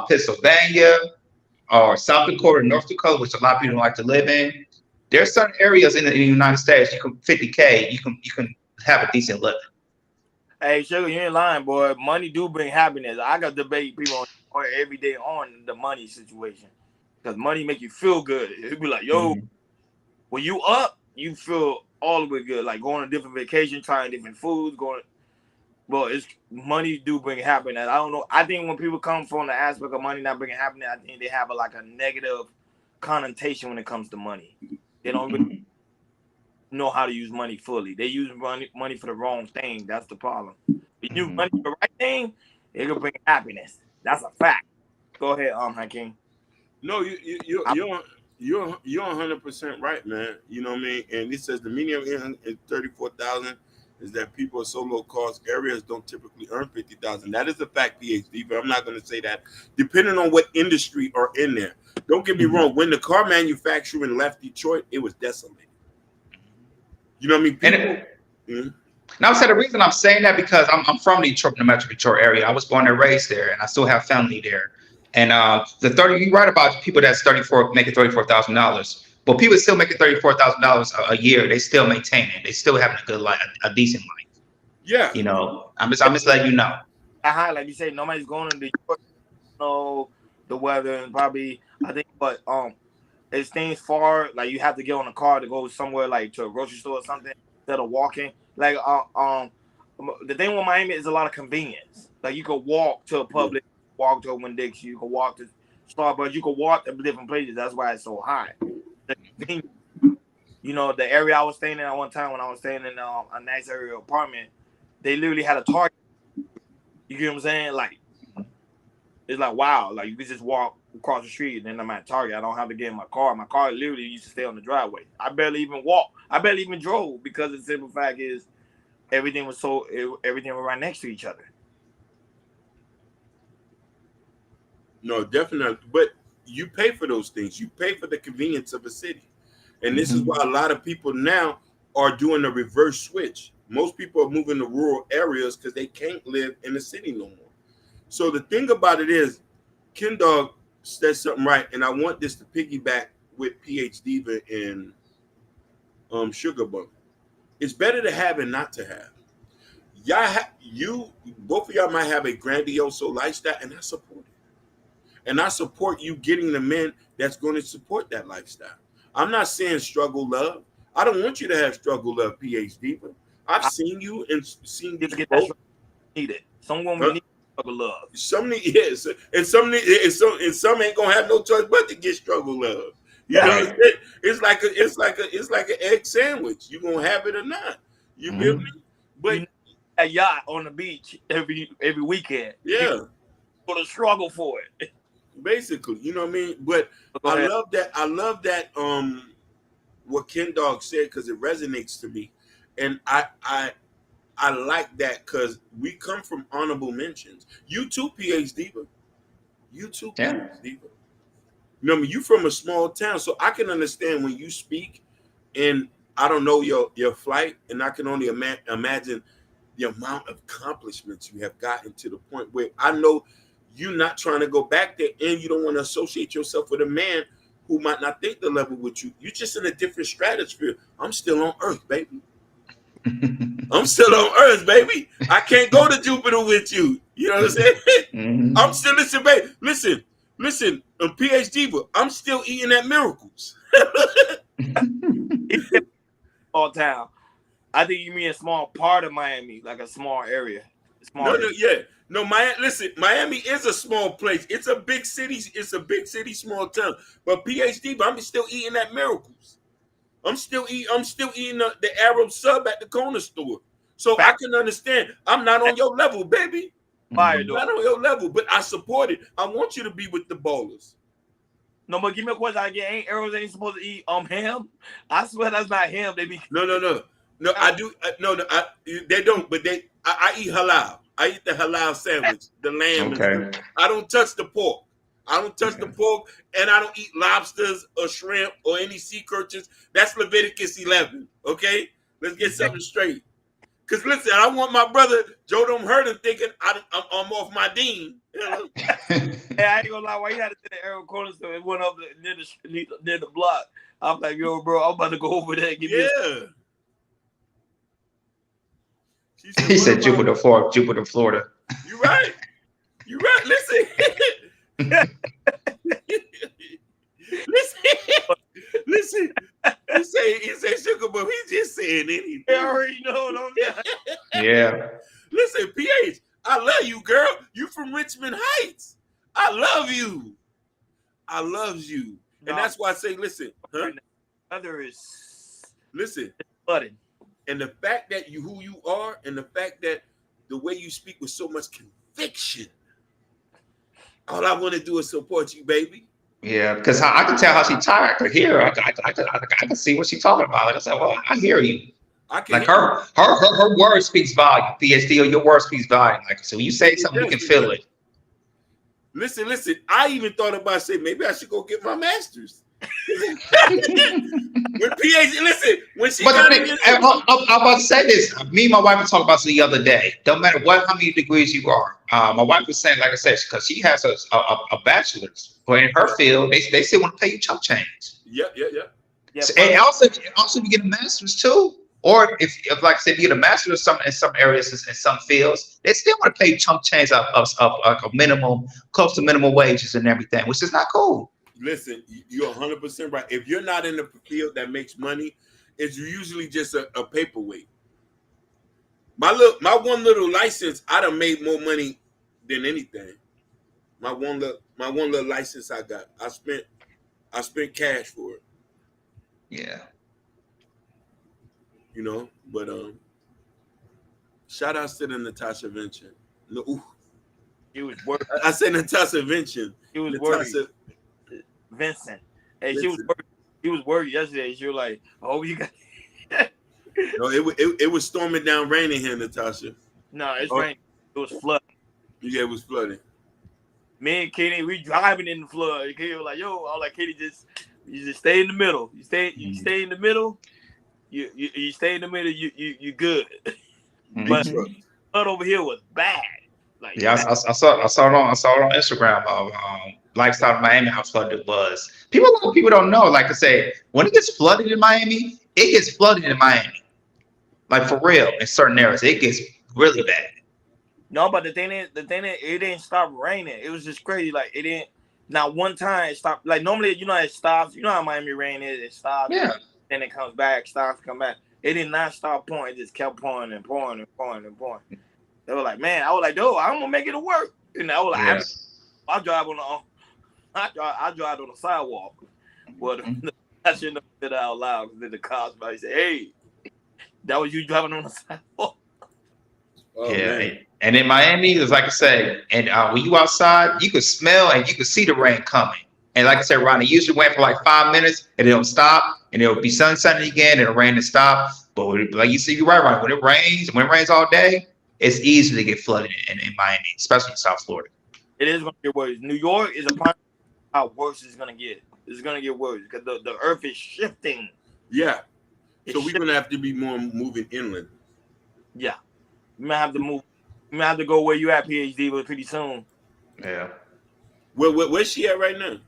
Pennsylvania, or South Dakota, North Dakota, which a lot of people don't like to live in, there's certain areas in the United States you can 50K, you can have a decent living. Hey, Sugar, you ain't lying, boy. Money do bring happiness. I got debate people every day on the money situation because money make you feel good. It be like, yo, when you up, you feel all the way good. Like going on different vacations, trying different foods, it's money do bring happiness. I don't know. I think when people come from the aspect of money not bringing happiness, I think they have a negative connotation when it comes to money. They don't really know how to use money fully. They use money for the wrong thing. That's the problem. If you use money for the right thing, it can bring happiness. That's a fact. Go ahead, Hakeem. No, you're 100% right, man. You know what I mean? And it says the median income is 34,000. Is that people in so low cost areas don't typically earn 50,000. That is a fact, PhD, but I'm not going to say that. Depending on what industry are in there. Don't get me wrong. When the car manufacturing left Detroit, it was desolated. You know what I mean? People, Now, the reason I'm saying that because I'm from Detroit, the Metro Detroit area. I was born and raised there, and I still have family there. And you write about people that's making $34,000, but people still making $34,000 a year. They still maintain it. They still having a good life, a decent life. Yeah. I'm just letting you know. Like you say, nobody's going to Detroit. The weather and probably I think, but it's things far. Like you have to get on a car to go somewhere like to a grocery store or something instead of walking. Like the thing with Miami is a lot of convenience. Like you could walk to a public, walk to a Winn-Dixie, you could walk to Starbucks, you could walk to different places. That's why it's so high. The area I was staying in at one time when I was staying in a nice area apartment, they literally had a Target. You get what I'm saying? Like It's like wow, like you can just walk across the street and then I'm at Target. I don't have to get in my car. My car literally used to stay on the driveway. I barely even walk. I barely even drove because the simple fact is everything was everything was right next to each other. No, definitely. But you pay for those things. You pay for the convenience of a city. And this is why a lot of people now are doing a reverse switch. Most people are moving to rural areas because they can't live in the city no more. So the thing about it is, Ken Dog said something right, and I want this to piggyback with PH Diva and Sugar Bump. It's better to have and not to have. You both of y'all might have a grandiose lifestyle, and I support it. And I support you getting the men that's going to support that lifestyle. I'm not saying struggle love. I don't want you to have struggle love, PH Diva. I've seen you and seen you Get both. that need it. Some women need struggle love. Some need, yes, and some ain't gonna have no choice but to get struggle love. You know, it's like an egg sandwich. You gonna have it or not. You feel me? But you need a yacht on the beach every weekend. Yeah, for the struggle for it. Basically, you know what I mean. But I love that. What Ken Dog said because it resonates to me, and I like that because we come from honorable mentions. You too, PH Diva. You too, PH Diva. You know what I mean? You from a small town, so I can understand when you speak, and I don't know your flight, and I can only imagine the amount of accomplishments you have gotten to the point where I know you're not trying to go back there, and you don't want to associate yourself with a man who might not think the level with you. You're just in a different stratosphere. I'm still on Earth, baby. I'm still on Earth, baby. I can't go to Jupiter with you. You know what I'm saying? I'm still baby. Listen, PH Diva, I'm still eating at Miracles. Small town. I think you mean a small part of Miami, like a small area. No, Miami is a small place. It's a big city. It's a big city, small town. But PH Diva, I'm still eating at Miracles. I'm still eating the Arab sub at the corner store. So I can understand. I'm not on your level, baby. I'm not on your level, but I support it. I want you to be with the ballers. No, but give me a question. Ain't arrows ain't supposed to eat ham? I swear that's not ham. They be no. I do they don't, but I eat halal. I eat the halal sandwich, the lamb. Okay. I don't touch the pork. I don't touch the pork, and I don't eat lobsters or shrimp or any sea urchins. That's Leviticus 11. Okay, let's get something straight. Because listen, I want my brother Joe don't hurt him thinking I'm off my dean. You know? Hey, I ain't gonna lie. Why you had to the arrow corner store? It went up near the block. I'm like, yo, bro, I'm about to go over there and give you. He said Jupiter, Florida. You right. Listen. Listen. He say sugar, but he's just saying anything. I already know, don't you? Yeah. Listen, PH, I love you, girl. You from Richmond Heights. I love you. And that's why I say, listen, Other is listen. Flooded. And the fact that who you are, and the fact that the way you speak with so much conviction, all I want to do is support you, baby. Yeah, because I can tell how she's tired. But here, I can see what she's talking about. Like I said, well, I hear you. Like her word speaks volume. PhD, your word speaks volume. Like so, when you say something, you can feel it. Listen. I even thought about saying maybe I should go get my master's. When PhD, listen, when she got I'm about to say this. Me and my wife were talking about this the other day. Don't matter how many degrees you are. My wife was saying, like I said, because she has a bachelor's, but in her field, they still want to pay you chump change. Yeah. So, and also, you get a master's too. Or if like I said, you get a master's in some areas, in some fields, they still want to pay you chump change of a minimum, close to minimum wages and everything, which is not cool. Listen, you're 100% right. If you're not in the field that makes money, it's usually just a paperweight. My one little license, I done made more money than anything. My one little license I got, I spent cash for it. Yeah. You know, but shout outs to the Natasha Venture. No, She was worried. I said Natasha Vincent. She was worried. Natasha Vincent. Hey, Vincent. she was worried yesterday. She was like, "Oh, you got." No, it was storming down raining here, Natasha. No, it's Oh, raining. It was flooding. yeah, it was flooding. Me and Katie, we driving in the flood. Katie was like, "Yo," I was like, "Katie, you just stay in the middle. You stay in the middle. You stay in the middle. You good." But flood over here was bad. Like, yeah, I saw it on Instagram. Lifestyle of Miami, how flooded it was. People don't know. Like I say, when it gets flooded in Miami, it gets flooded in Miami. Like for real, in certain areas, it gets really bad. no, but the thing is, it didn't stop raining. It was just crazy. Like it didn't. Not one time it stopped. Like normally, it stops. You know how Miami rain is. It stops. Yeah. Then it comes back. Stops. Come back. It did not stop pouring. It just kept pouring and pouring and pouring and pouring. They were like, man. I was like, dude, I'm gonna make it to work. And I was like, I drive on the. I drive on the sidewalk. Well, I shouldn't have said it out loud because then the cops might say, "Hey, that was you driving on the sidewalk." Oh, yeah, man. and in Miami, it's like I say, and when you outside, you could smell and you could see the rain coming. And like I said, Ronnie, usually wait for like 5 minutes and it'll stop and it'll be sunsetting again and the rain will stop. But like you see, you're right, Ronnie. When it rains all day, it's easy to get flooded in Miami, especially in South Florida. It is gonna get worse. New York is a prime how worse it's gonna get. It's gonna get worse because the earth is shifting. Yeah. So we're gonna have to be more moving inland. Yeah, you might have to move. You might have to go where you at, PhD, but pretty soon. Yeah. Where's she at right now?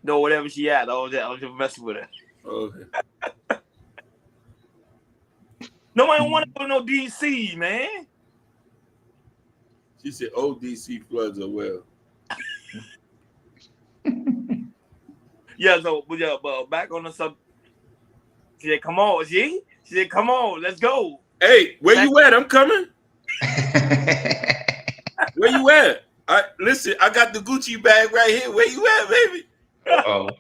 No, whatever she at. I was just messing with her. Okay. Nobody don't want to go to no DC, man. She said, "Oh, DC floods are well." Yeah, but back on the sub. She said, "Come on, she said, come on, let's go." Hey, where you at? I'm coming. Where you at? Listen, I got the Gucci bag right here. Where you at, baby? Uh-oh.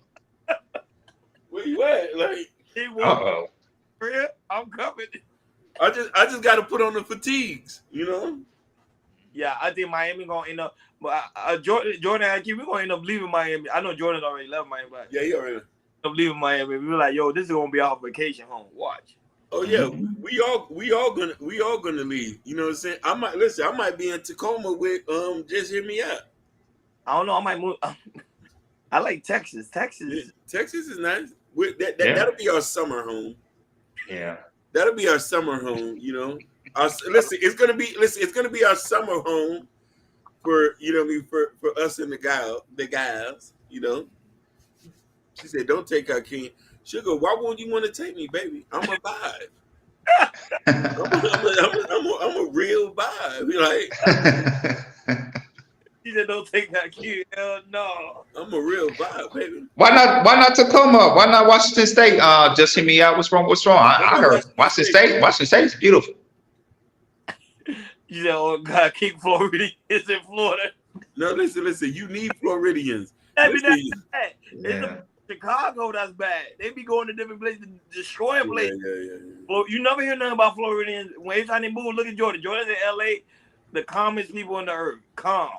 Where you at? Like, Uh-oh. I'm coming. I just got to put on the fatigues, you know. Yeah, I think Miami gonna end up. But Jordan, we're gonna end up leaving Miami. I know Jordan already left Miami, but yeah, he already. Up leaving Miami. We were like, yo, this is gonna be our vacation home. Watch. Oh yeah, we all gonna leave. You know what I'm saying? I might be in Tacoma with Just Hear Me Out. I don't know. I might move. I like Texas. Texas is nice. That'll be our summer home. Yeah. That'll be our summer home. You know. It's gonna be our summer home for for us and the guys. You know. She said, "Don't take our king." Sugar, why won't you want to take me, baby? I'm a vibe. I'm a real vibe. You're like, she said, "Don't take that kid." Hell no. I'm a real vibe, baby. Why not Tacoma? Why not Washington State? Just hear me out. What's wrong? I heard Washington State is beautiful. You said, "Oh God, keep Floridians in Florida." No, listen. You need Floridians. Chicago, that's bad. They be going to different places, destroying places. Yeah. You never hear nothing about Floridians. When every time they move, look at Jordan. Jordan's in LA, the calmest people on the earth. Calm.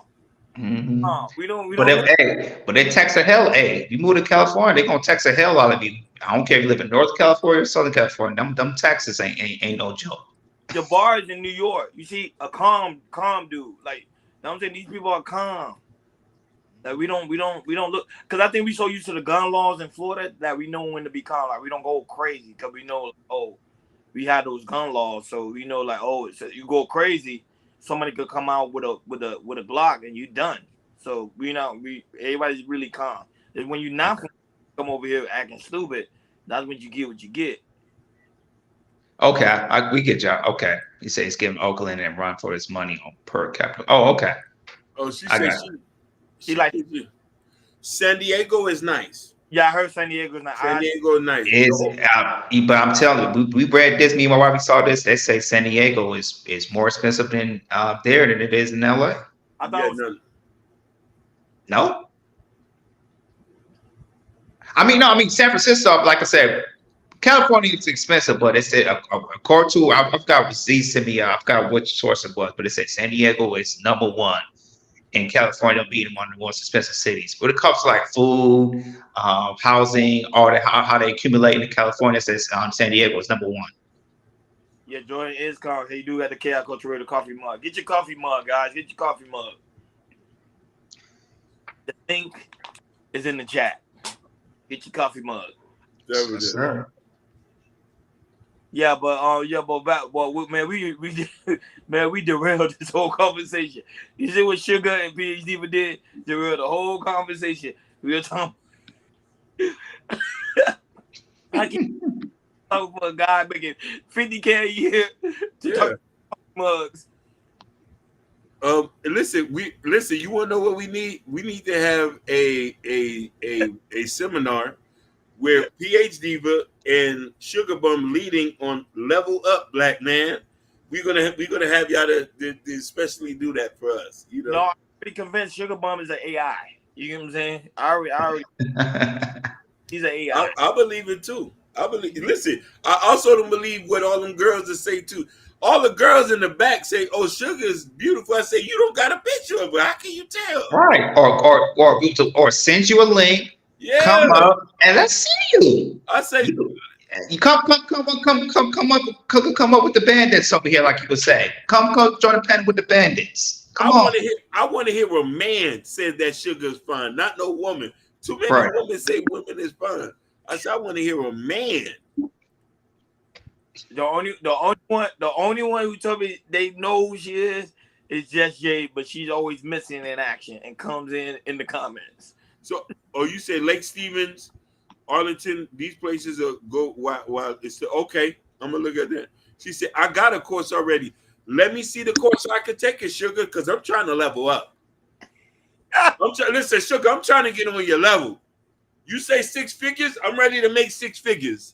Mm-hmm. Calm. We don't. But they text the hell. Hey, you move to California, they gonna text the hell out of you. I don't care if you live in North California or Southern California. Them taxes ain't no joke. The bars in New York, you see a calm dude. Like, you know what I'm saying? These people are calm. Like we don't look, because I think we so used to the gun laws in Florida that we know when to be calm. Like we don't go crazy because we know, we had those gun laws, so we know like, so you go crazy, somebody could come out with a Glock and you done. So everybody's really calm. And when you not come over here acting stupid, that's when you get what you get. Okay, we get y'all. Okay, he says he's giving Oakland and run for his money on per capita. Oh, okay. Oh, she said she like San Diego is nice. Yeah, I heard San Diego's nice. San Diego is nice. But I'm telling you, we read this. Me and my wife saw this. They say San Diego is more expensive than there than it is in LA. I thought no. I mean, San Francisco. Like I said, California is expensive, but it said according to I've got receipts to me. I forgot which source it was, but it said San Diego is number one in California being one of the most expensive cities. When it comes to like food, housing, all that, how they accumulate in California, says San Diego is number one. Yeah, Jordan is calm. He do got the Chaos Culture coffee mug. Get your coffee mug, guys. Get your coffee mug. The link is in the chat. Get your coffee mug. Yes, sir. Yeah, but man, man, we derailed this whole conversation. You see what Sugar and PhD did? Derailed the whole conversation. We were talking. I can't talk for a guy making $50K a year to talk mugs. Listen, you want to know what we need? We need to have a seminar where PH Diva and Sugar Bum leading on Level Up, Black Man. We're gonna have y'all to especially do that for us. You know, no, I'm pretty convinced Sugar Bum is an AI. You get what I'm saying? I already he's an AI. I believe it too. I believe. Listen, I also don't believe what all them girls that say too. All the girls in the back say, "Oh, Sugar is beautiful." I say, "You don't got a picture of her. How can you tell?" Right, or send you a link. Yeah, come up and let's see you. I say, You come up with the bandits over here, like you would say. Come join the pen with the bandits. Come on. I want to hear a man say that Sugar is fine, not no woman. Too many Right. women say women is fine. I said I want to hear a man. The only one who told me they know who she is Just Jay, but she's always missing in action and comes in the comments. So, you say Lake Stevens, Arlington, these places are go while it's the, okay. I'm gonna look at that. She said, I got a course already. Let me see the course so I can take it, Sugar, because I'm trying to level up. Listen, Sugar, I'm trying to get on your level. You say 6 figures, I'm ready to make 6 figures.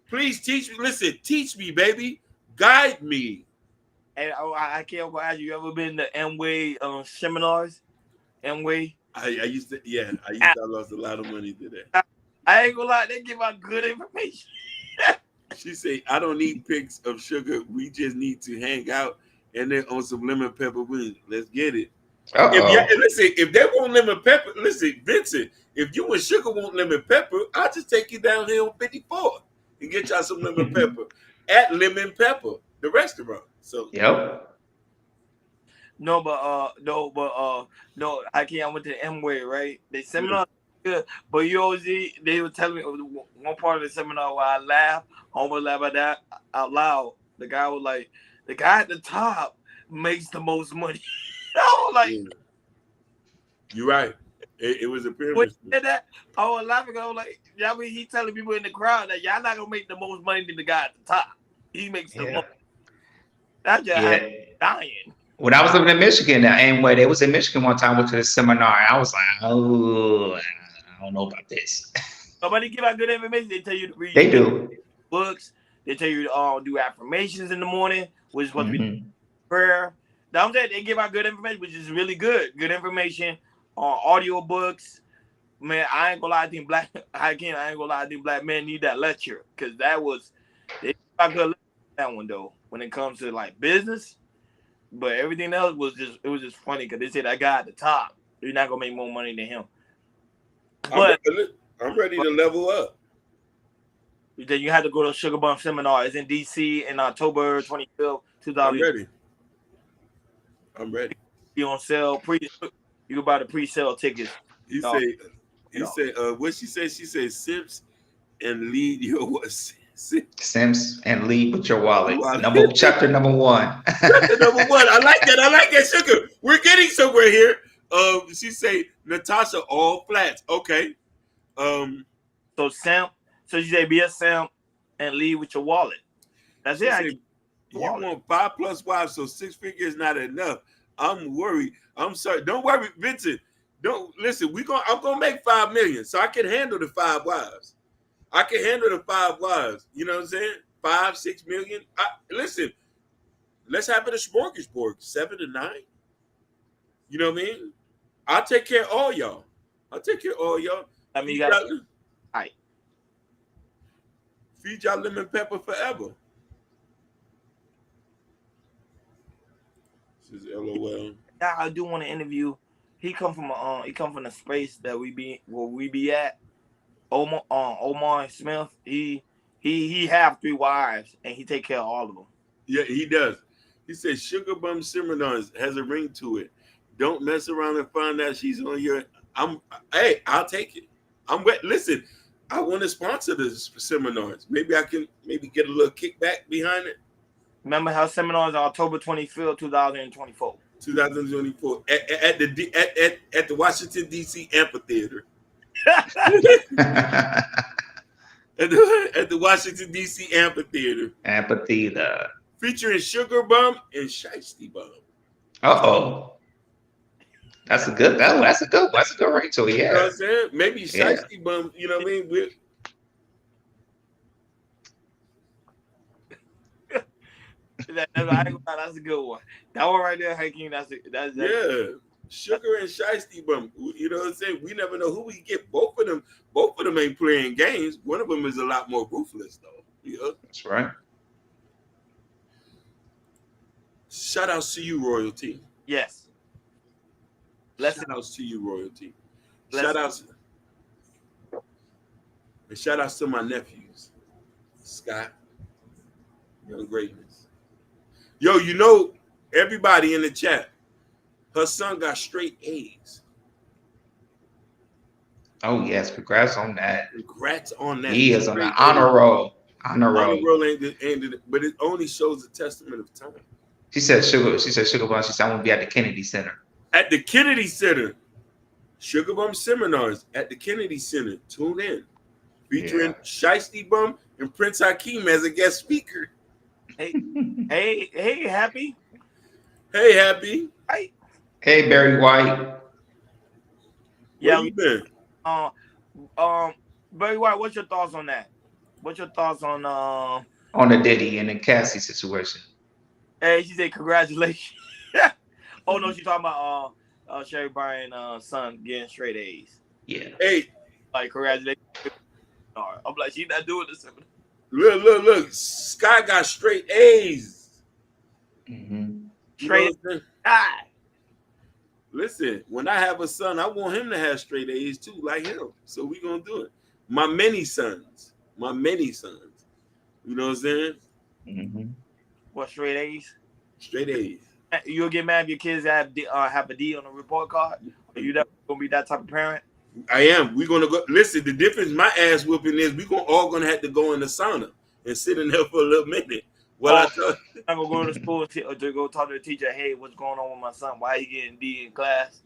Please teach me. Listen, teach me, baby. Guide me. And I can't ask you ever been to Amway seminars? Amway? I used to, I lost a lot of money to that. I ain't gonna lie, they give out good information. She said, I don't need pics of Sugar. We just need to hang out and then on some lemon pepper wings. Let's get it. If they want lemon pepper, listen, Vincent, if you and Sugar want lemon pepper, I'll just take you down here on 54 and get y'all some lemon pepper at Lemon Pepper, the restaurant. So No, I can't. I went to Amway, right? They seminar good, but you always they were telling me one part of the seminar where I laughed, almost laughed at that out loud. The guy was like, the guy at the top makes the most money. I was like, you're right. It was a pyramid. When he said that, I was laughing. I was like, I mean, he telling people in the crowd that y'all not gonna make the most money than the guy at the top. He makes the most. That's just dying. When I was living in Michigan, anyway, they was in Michigan one time, went to this seminar, and I was like, oh, I don't know about this. Nobody give out good information. They tell you to read. They do books. They tell you to do affirmations in the morning, which is supposed to be prayer. Now I'm saying they give out good information, which is really good. Good information on audio books. Man, I ain't gonna lie. I ain't gonna lie. I think black men need that lecture because that was they got good that one though when it comes to like business. But everything else was just funny because they said that guy at the top, you're not gonna make more money than him. But I'm ready to level up. Then you had to go to Sugar Bum Seminar. It's in DC in October 25th, 2000. I'm ready. You on sale. You can buy the pre-sale tickets. You say, what she said? She said, Sims and lead your what? Sims and lead with your wallet. Chapter number 1. Chapter number 1. I like that. I like that, Sugar. We're getting somewhere here. She say Natasha all flats. Okay. So she say be a simp and lead with your wallet. That's it. You want 5+ wives, so 6 figures not enough. I'm worried. I'm sorry. Don't worry, Vincent. Don't listen. I'm gonna make 5 million, so I can handle the 5 wives. I can handle the 5 wives. You know what I'm saying? 5, 6 million. Listen. Let's have it a smorgasbord, 7 to 9. You know what I mean? I'll take care of all y'all. I mean, you got feed y'all lemon pepper forever. This is LOL. Now I do want to interview. He come from the space that we be where we be at. Omar Smith. He have 3 wives and he take care of all of them. Yeah, he does. He said Sugar Bum Seminars has a ring to it. Don't mess around and find out she's on your. Hey, I'll take it. I'm wet. Listen, I want to sponsor the seminars. Maybe I can get a little kickback behind it. Remember how seminars are October 25th, 2024. 2024 at the Washington D.C. amphitheater. At the Washington D.C. amphitheater. Amphitheater. Featuring Sugar Bum and Shiesty Bum. Uh-oh. That's a good ring to it, yeah. You know what I'm saying? Maybe Shiesty Bum, you know what I mean? That's a good one. That one right there, Hakeem, that's yeah. Sugar and Shiesty Bum. You know what I'm saying? We never know who we get. Both of them ain't playing games. One of them is a lot more ruthless, though. You know? That's right. Shout outs to you, Royalty. Yes. Shout outs to you, Royalty. Shout outs to my nephews, Scott, Young Greatness. Yo, you know, everybody in the chat, her son got straight A's. Oh yes, congrats on that. Congrats on that. He is on the honor roll. Honor roll. Honor roll ain't, but it only shows a testament of time. She said Sugar Bum. She said I want to be at the Kennedy Center. At the Kennedy Center. Sugar Bum Seminars at the Kennedy Center. Tune in. Featuring Shiesty Bum and Prince Hakeem as a guest speaker. Hey, Happy. Hey, Happy. Hey, Barry White. Where you been? Barry White, what's your thoughts on that? What's your thoughts on the Diddy and the Cassie situation? Hey, she said congratulations. Oh no, she's talking about Sherry Bryan's son getting straight A's. Yeah. Hey, like congratulations. I'm like, she's not doing this. Look. Sky got straight A's. Mm-hmm. Straight A's. Listen, when I have a son, I want him to have straight A's too, like him. So we gonna do it. My many sons. You know what I'm saying? Mm-hmm. What, straight A's? Straight A's. You'll get mad if your kids have a D on the report card? Are you gonna be that type of parent? I am. We're gonna go. Listen, the difference my ass whooping is all gonna have to go in the sauna and sit in there for a little minute. I'm gonna go to school to go talk to the teacher. Hey, what's going on with my son? Why he getting D in class?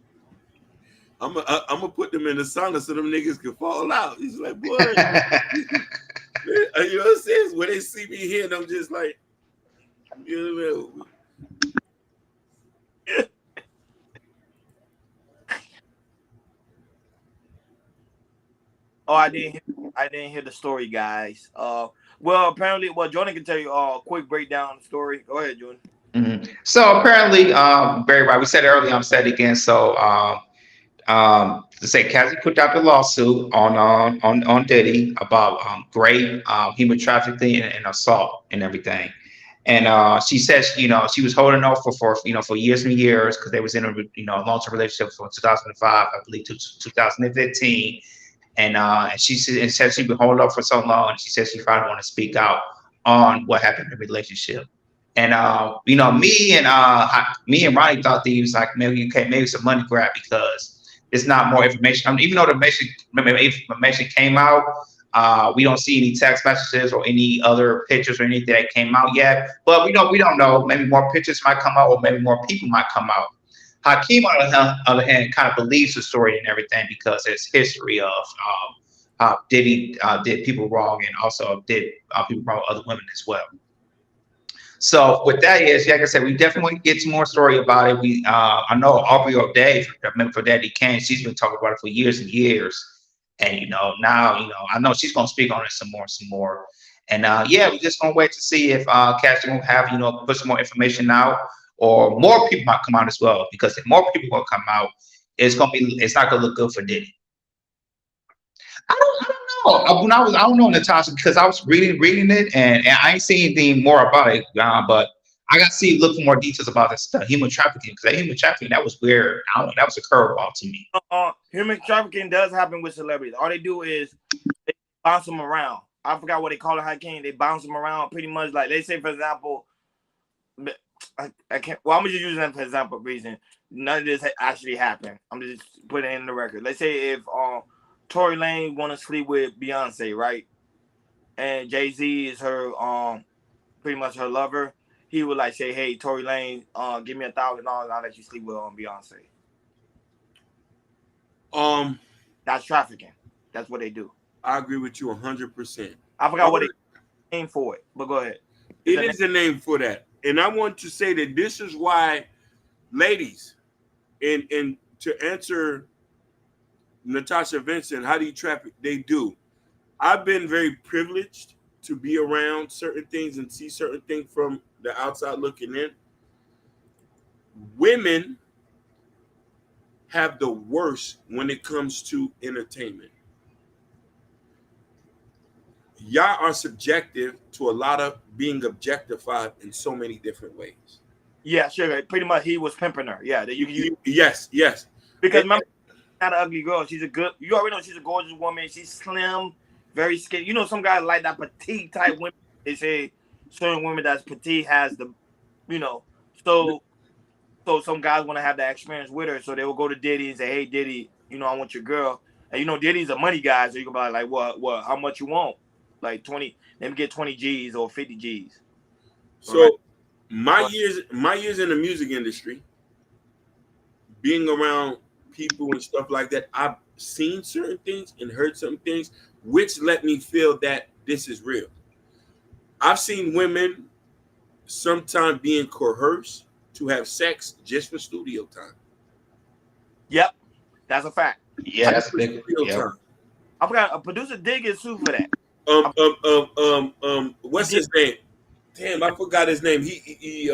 I'm gonna put them in the sauna so them niggas can fall out. He's like, boy, you know what I'm saying? When they see me here, I'm just like, you know. Oh, I didn't hear the story, guys. Well, apparently, Jordan can tell you a quick breakdown of the story. Go ahead, Jordan. Mm-hmm. So apparently, Barry White, we said it earlier, I'm saying it again. So to say Cassie put out the lawsuit on Diddy about grave human trafficking and assault and everything. And she says, she was holding off for years and years because they was in a long-term relationship from 2005, I believe, to 2015. And she said she'd been holding up for so long, and she said she finally want to speak out on what happened in the relationship. And me and Ronnie thought that he was like, maybe it's a money grab because it's not more information. I mean, even though the information came out, we don't see any text messages or any other pictures or anything that came out yet. But we don't know. Maybe more pictures might come out, or maybe more people might come out. Hakeem, on the other hand, kind of believes the story and everything because there's history of how Diddy did people wrong and also did people wrong with other women as well. So with that is, like I said, we definitely get some more story about it. I know Aubrey O'Day, for Daddy Kane, she's been talking about it for years and years. And now I know she's gonna speak on it some more. And we're just gonna wait to see if Cassie will have put some more information out. Or more people might come out as well, because if more people will come out, it's not gonna look good for Diddy. I don't know. I don't know, Natasha, because I was reading it and I ain't seen anything more about it. But I got to see look for more details about this stuff, human trafficking, because that human trafficking that was weird. I don't know, that was a curveball to me. Human trafficking does happen with celebrities. All they do is they bounce them around. I forgot what they call it, Hakeem. They bounce them around pretty much like, let's say, for example, I can't. Well, I'm just using that for example reason. None of this actually happened. I'm just putting it in the record. Let's say if Tory Lane want to sleep with Beyonce, right? And Jay-Z is her pretty much her lover. He would like say, "Hey, Tory Lane, give me $1,000. I'll let you sleep with Beyonce." That's trafficking. That's what they do. I agree with you 100%. I forgot what they name for it, but go ahead. It is a name for that, and I want to say that this is why, ladies, and to answer Natasha Vincent, how do you traffic? They do. I've been very privileged to be around certain things and see certain things from the outside looking in. Women have the worst when it comes to entertainment. Y'all are subjective to a lot of being objectified in so many different ways. Yeah, sure. Pretty much, he was pimping her. Yeah, that you yes. Because remember, not an ugly girl. She's a good. You already know she's a gorgeous woman. She's slim, very skinny. You know, some guys like that petite type women. They say certain women that's petite has the, you know, so some guys want to have that experience with her. So they will go to Diddy and say, "Hey, Diddy, you know, I want your girl." And you know, Diddy's a money guy, so you can be like, "What? How much you want?" Like 20. Let me get 20 G's or 50 G's. So right. my years in the music industry, being around people and stuff like that, I've seen certain things and heard some things which let me feel that this is real. I've seen women sometimes being coerced to have sex just for studio time. Yep, that's a fact. Yeah, that's a big time. I forgot a producer did get sued for that. What's his name? Damn, I forgot his name. He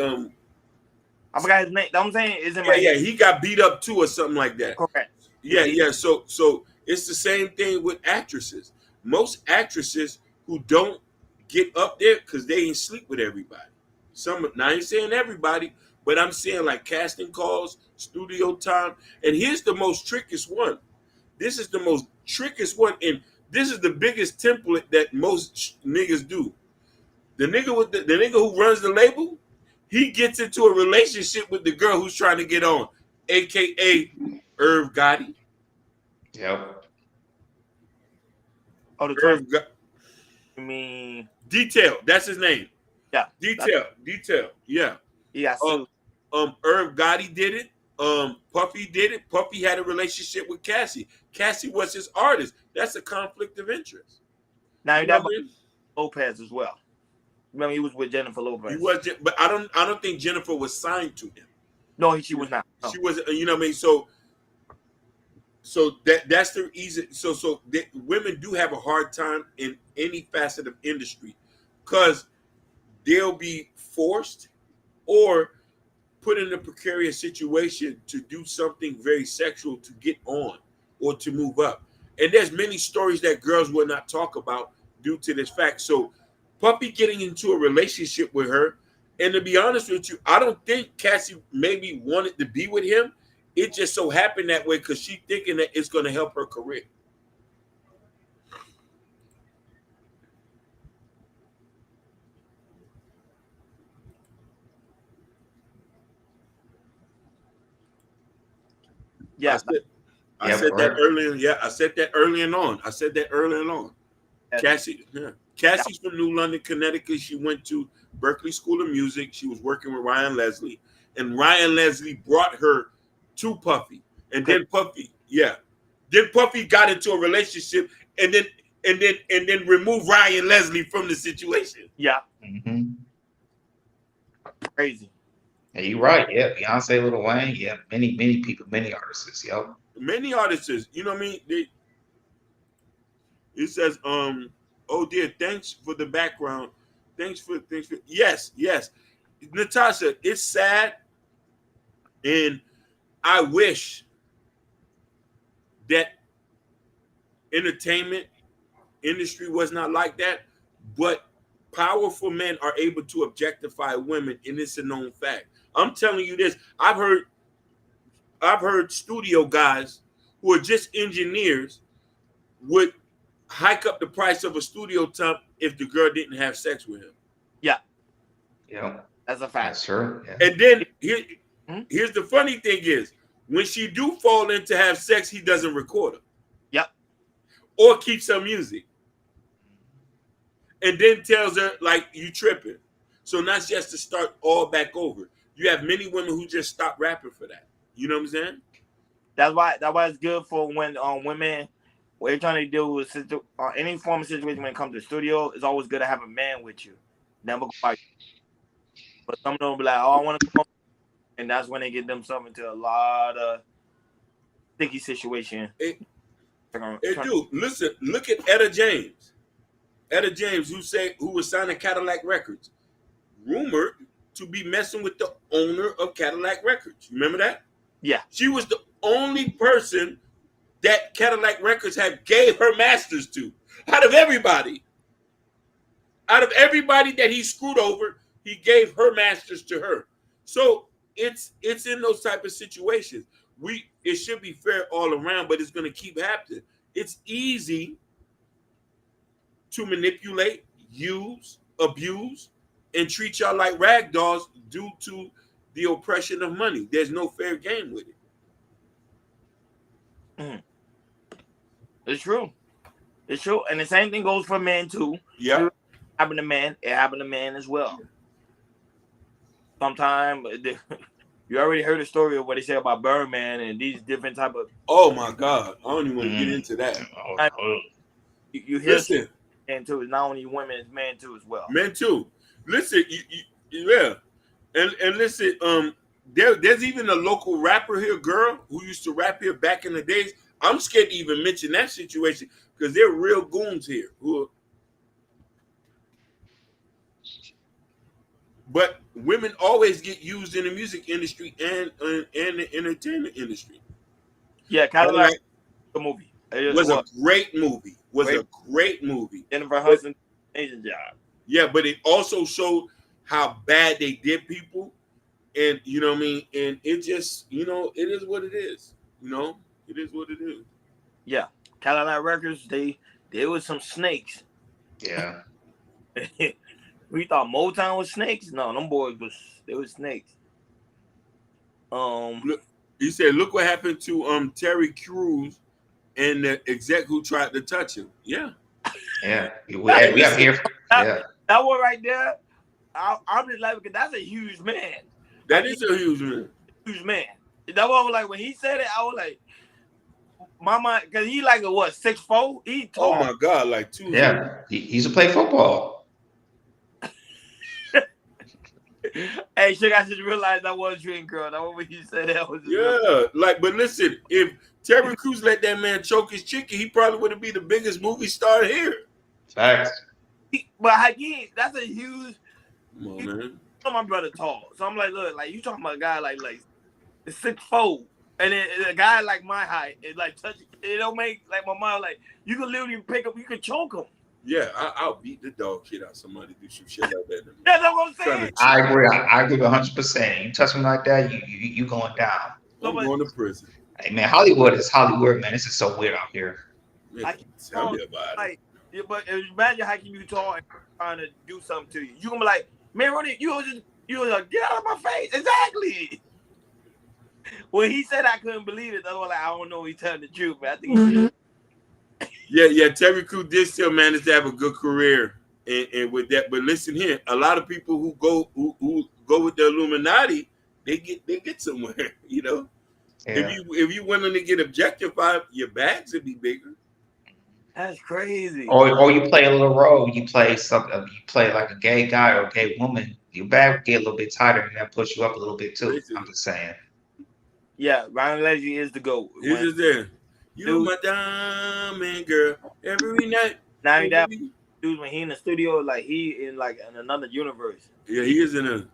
I forgot his name. That I'm saying isn't yeah, he got beat up too or something like that. Correct. Yeah. So it's the same thing with actresses. Most actresses who don't get up there because they ain't sleep with everybody. Now I ain't saying everybody, but I'm saying like casting calls, studio time, and here's the most trickiest one. This is the most trickiest one, and this is the biggest template that most niggas do. The nigga who runs the label, he gets into a relationship with the girl who's trying to get on, aka Irv Gotti. Yep. Oh, the Irv I mean Detail. That's his name. Yeah. Detail. Yeah. Yeah. Irv Gotti did it. Puffy did it. Puffy had a relationship with Cassie. Cassie was his artist. That's a conflict of interest. Now you got Lopez as well. Remember, he was with Jennifer Lopez. He was, but I don't think Jennifer was signed to him. No, she was not. No. She was. You know what I mean? So that's the easy. So women do have a hard time in any facet of industry because they'll be forced or put in a precarious situation to do something very sexual to get on or to move up. And there's many stories that girls will not talk about due to this fact. So Puppy getting into a relationship with her, and to be honest with you, I don't think Cassie maybe wanted to be with him. It just so happened that way because she's thinking that it's going to help her career. Yeah, I said that earlier. Yeah, I said that early on. Cassie, Cassie's from New London, Connecticut. She went to Berklee School of Music. She was working with Ryan Leslie, and Ryan Leslie brought her to Puffy. And then Puffy got into a relationship, and then removed Ryan Leslie from the situation. Yeah, mm-hmm. Crazy. Yeah, you're right. Yeah, Beyonce, Lil Wayne. Yeah, many people, many artists. Yo, many artists. You know what I mean? It says, oh dear, thanks for the background. Thanks for yes. Natasha, it's sad, and I wish that entertainment industry was not like that, but powerful men are able to objectify women, and it's a known fact. I'm telling you this. I've heard studio guys who are just engineers would hike up the price of a studio temp if the girl didn't have sex with him. Yeah, Yeah, that's a fact. that's true. Yeah. And then Hmm? here's the funny thing is, when she do fall in to have sex, he doesn't record her. Yep. Or keeps her music. And then tells her, like, you tripping. So now she has to start all back over. You have many women who just stop rapping for that. You know what I'm saying? That's why it's good for when women, when you're trying to deal with any form of situation when it comes to studio, it's always good to have a man with you. Never go by. But some of them will be like, oh, I want to go. And that's when they get themselves into a lot of sticky situation. Hey, dude, listen, look at Etta James. Etta James, who was signing Cadillac Records, rumored to be messing with the owner of Cadillac Records. Remember that? Yeah. She was the only person that Cadillac Records had gave her masters to. Out of everybody that he screwed over, he gave her masters to her. So it's in those type of situations. It should be fair all around, but it's going to keep happening. It's easy to manipulate, use, abuse, and treat y'all like rag dolls due to the oppression of money. There's no fair game with it. It's true. It's true. And the same thing goes for men too. Yeah. It happened to men as well. Sometimes you already heard the story of what they say about Birdman and these different type of. Oh my God, I don't even want to get into that. You hear Listen, men too. It's not only women, it's men too as well. Men too. Listen, yeah, and listen. There's even a local rapper here, girl, who used to rap here back in the days. I'm scared to even mention that situation because they're real goons here. But women always get used in the music industry and the entertainment industry. Yeah, kind of like the movie. It was a great movie. Great movie. Jennifer Hudson, amazing job. Yeah, but it also showed how bad they did people, and you know what I mean. And it just, it is what it is. It is what it is. Yeah, Cadillac Records. They was some snakes. Yeah. We thought Motown was snakes. No, them boys they were snakes. Look, he said, "Look what happened to Terry Crews and the exec who tried to touch him." Yeah. Yeah. We have here. Yeah. That one right there. I'm just like, because that's a huge man. That is a huge man. Huge man. That one was like when he said it, I was like, my mind, because he like a what 6'4". He tall. Oh my God, like 2. Yeah. He used to play football. Hey, Sugar, I just realized that was Dream Girl. That was when you said that was. But listen, if Terry Crews let that man choke his chicken, he probably would have been the biggest movie star here. Facts. But Hakeem, that's a huge. Come on, man. My brother tall, so I'm like, look, like you talking about a guy like 6'4", and then a guy like my height, it like touch. It don't make like my mom like you can literally pick up, you can choke him. Yeah, I'll beat the dog shit out somebody do some shit like that. That's what I'm saying. I agree. I agree 100%. You touch me like that, you going down. I'm going to prison. Hey man, Hollywood is Hollywood, man. This is so weird out here. Man, tell me about it. Yeah, but imagine how can you tall and trying to do something to you? You gonna be like, man, Ronnie, you was like, get out of my face. Exactly. When he said I couldn't believe it, I was like, I don't know if he's telling the truth, but I think he did. Yeah, Terry Crews did still manage to have a good career, and with that. But listen here, a lot of people who go with the Illuminati, they get somewhere. Yeah. If you willing to get objectified, your bags would be bigger. That's crazy. Or you play a little role. You play something. You play like a gay guy or a gay woman. Your bag will get a little bit tighter, and that push you up a little bit too. I'm just saying. Yeah, Ryan Leslie is the GOAT. He's just there. You my diamond girl every night. Now that dude, when he in the studio, like he in another universe. Yeah, he is in a.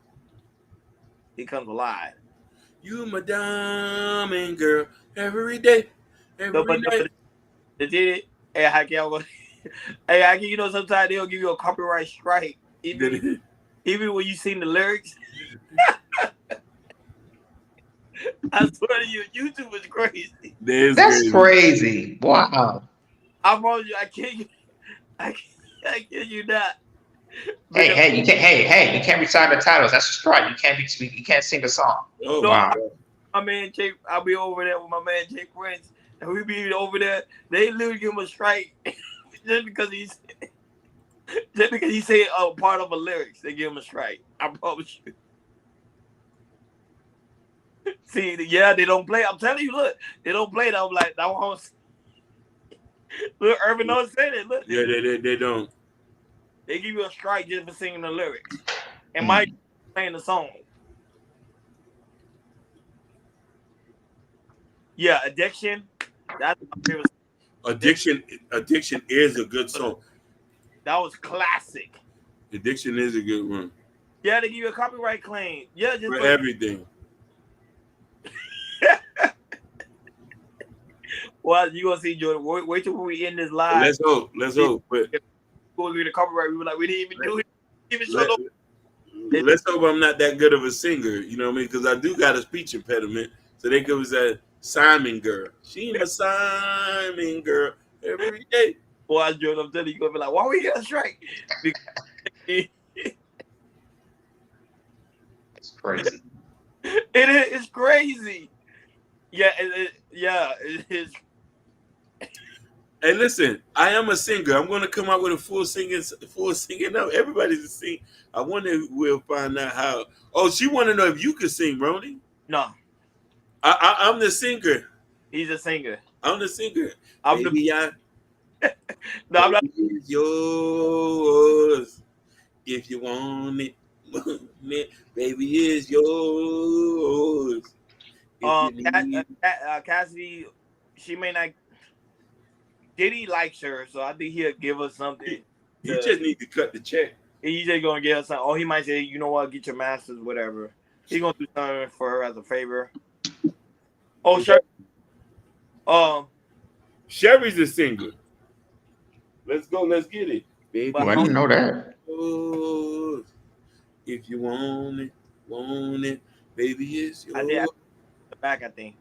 He comes alive. You my diamond girl every day, every night. They did it. Hey, Haki, sometimes they'll give you a copyright strike Even when you seen the lyrics, I swear to you, YouTube is crazy. That's crazy. Wow. I promise you, I kid you not. Hey, Because you can't recite the titles. That's a strike. You can't sing the song. Oh no, my Wow. God. my man Jake, I'll be over there with my man Jake Prince, and we be over there. They literally give him a strike just because he said part of a lyrics. They give him a strike. I promise you. See, yeah, they don't play. I'm telling you, look, they don't play that. I'm like, that one. Look, Urban don't say that. Look, Yeah, they don't. they give you a strike just for singing the lyrics, and Mike Mm. playing the song. Yeah, addiction. That's my favorite. Addiction is a good song. That was classic. Addiction is a good one Yeah, they give you a copyright claim. Yeah, just for for everything. well, you gonna see Jordan. Wait till we end this live. Let's hope. Let's hope. But We'll give the copyright. We were like, we didn't even do it. Even show let, no. let's hope I'm not that good of a singer. You know what I mean? Because I do got a speech impediment. So they could say Simon girl. She a Simon girl every day. Well, Jordan, I'm telling you, you're gonna be like, why we get a strike? Because It's crazy. it's crazy. Yeah, it is. Hey, listen, I am a singer. I'm going to come out with a full singing up. Everybody's a sing. I wonder if we'll find out how. Oh, she want to know if you can sing, Ronnie. No, I'm the singer. he's a singer. I'm the singer. I'm Baby, no, I'm not. it's yours. If you want it, baby, it's yours. If you need Cassie, she may not. Diddy likes her, so I think he'll give us something. you just need to cut the check. He's just gonna give us something. Or he might say, you know what, get your masters, whatever. He's gonna do something for her as a favor. Oh, sure. Sherry's a singer. Let's go. Let's get it, baby. Well, I didn't know that. Yours. If you want it, baby, it's yours. I did the back. I think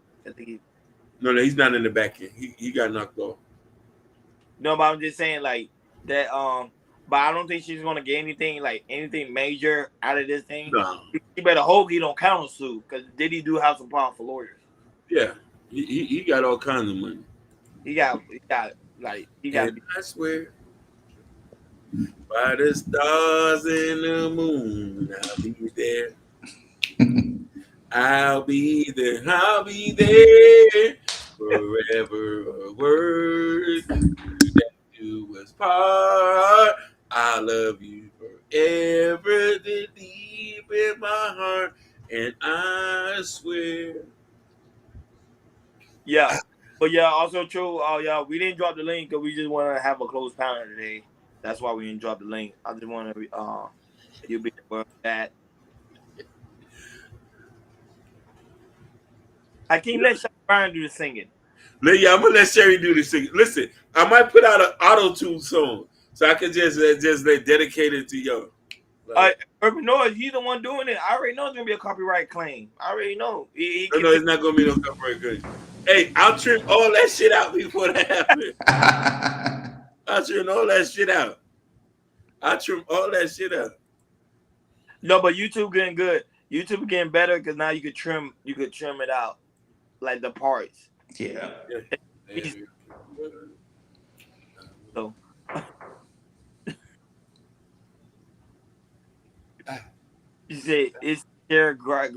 No, he's not in the back end. He got knocked off. no, but I'm just saying like that. But I don't think she's gonna get anything major out of this thing. No. You better hope he don't counter sue because Diddy do have some powerful lawyers. Yeah, he got all kinds of money. He got. And I swear, by the stars and the moon, I'll be there. I'll be there. I'll be there forever. A word that do us part. I love you forever, deep in my heart, and I swear. Yeah, but yeah, also true. Oh yeah, we didn't drop the link because we just want to have a close panel today. That's why we didn't drop the link. I just want to you be aware of that. I can't let Sean Brian do the singing. Yeah, I'm gonna let Sherry do this thing. Listen, I might put out an auto tune song so I can just dedicate it to y'all. Urban Noise, he's the one doing it. I already know it's gonna be a copyright claim. I already know. No, it's not gonna be no copyright claim. Hey, I'll trim all that shit out before that happens. I'll trim all that shit out. I'll trim all that shit out. No, but YouTube getting good. YouTube getting better because now you could trim it out, like the parts. Yeah. So you say it's their grind.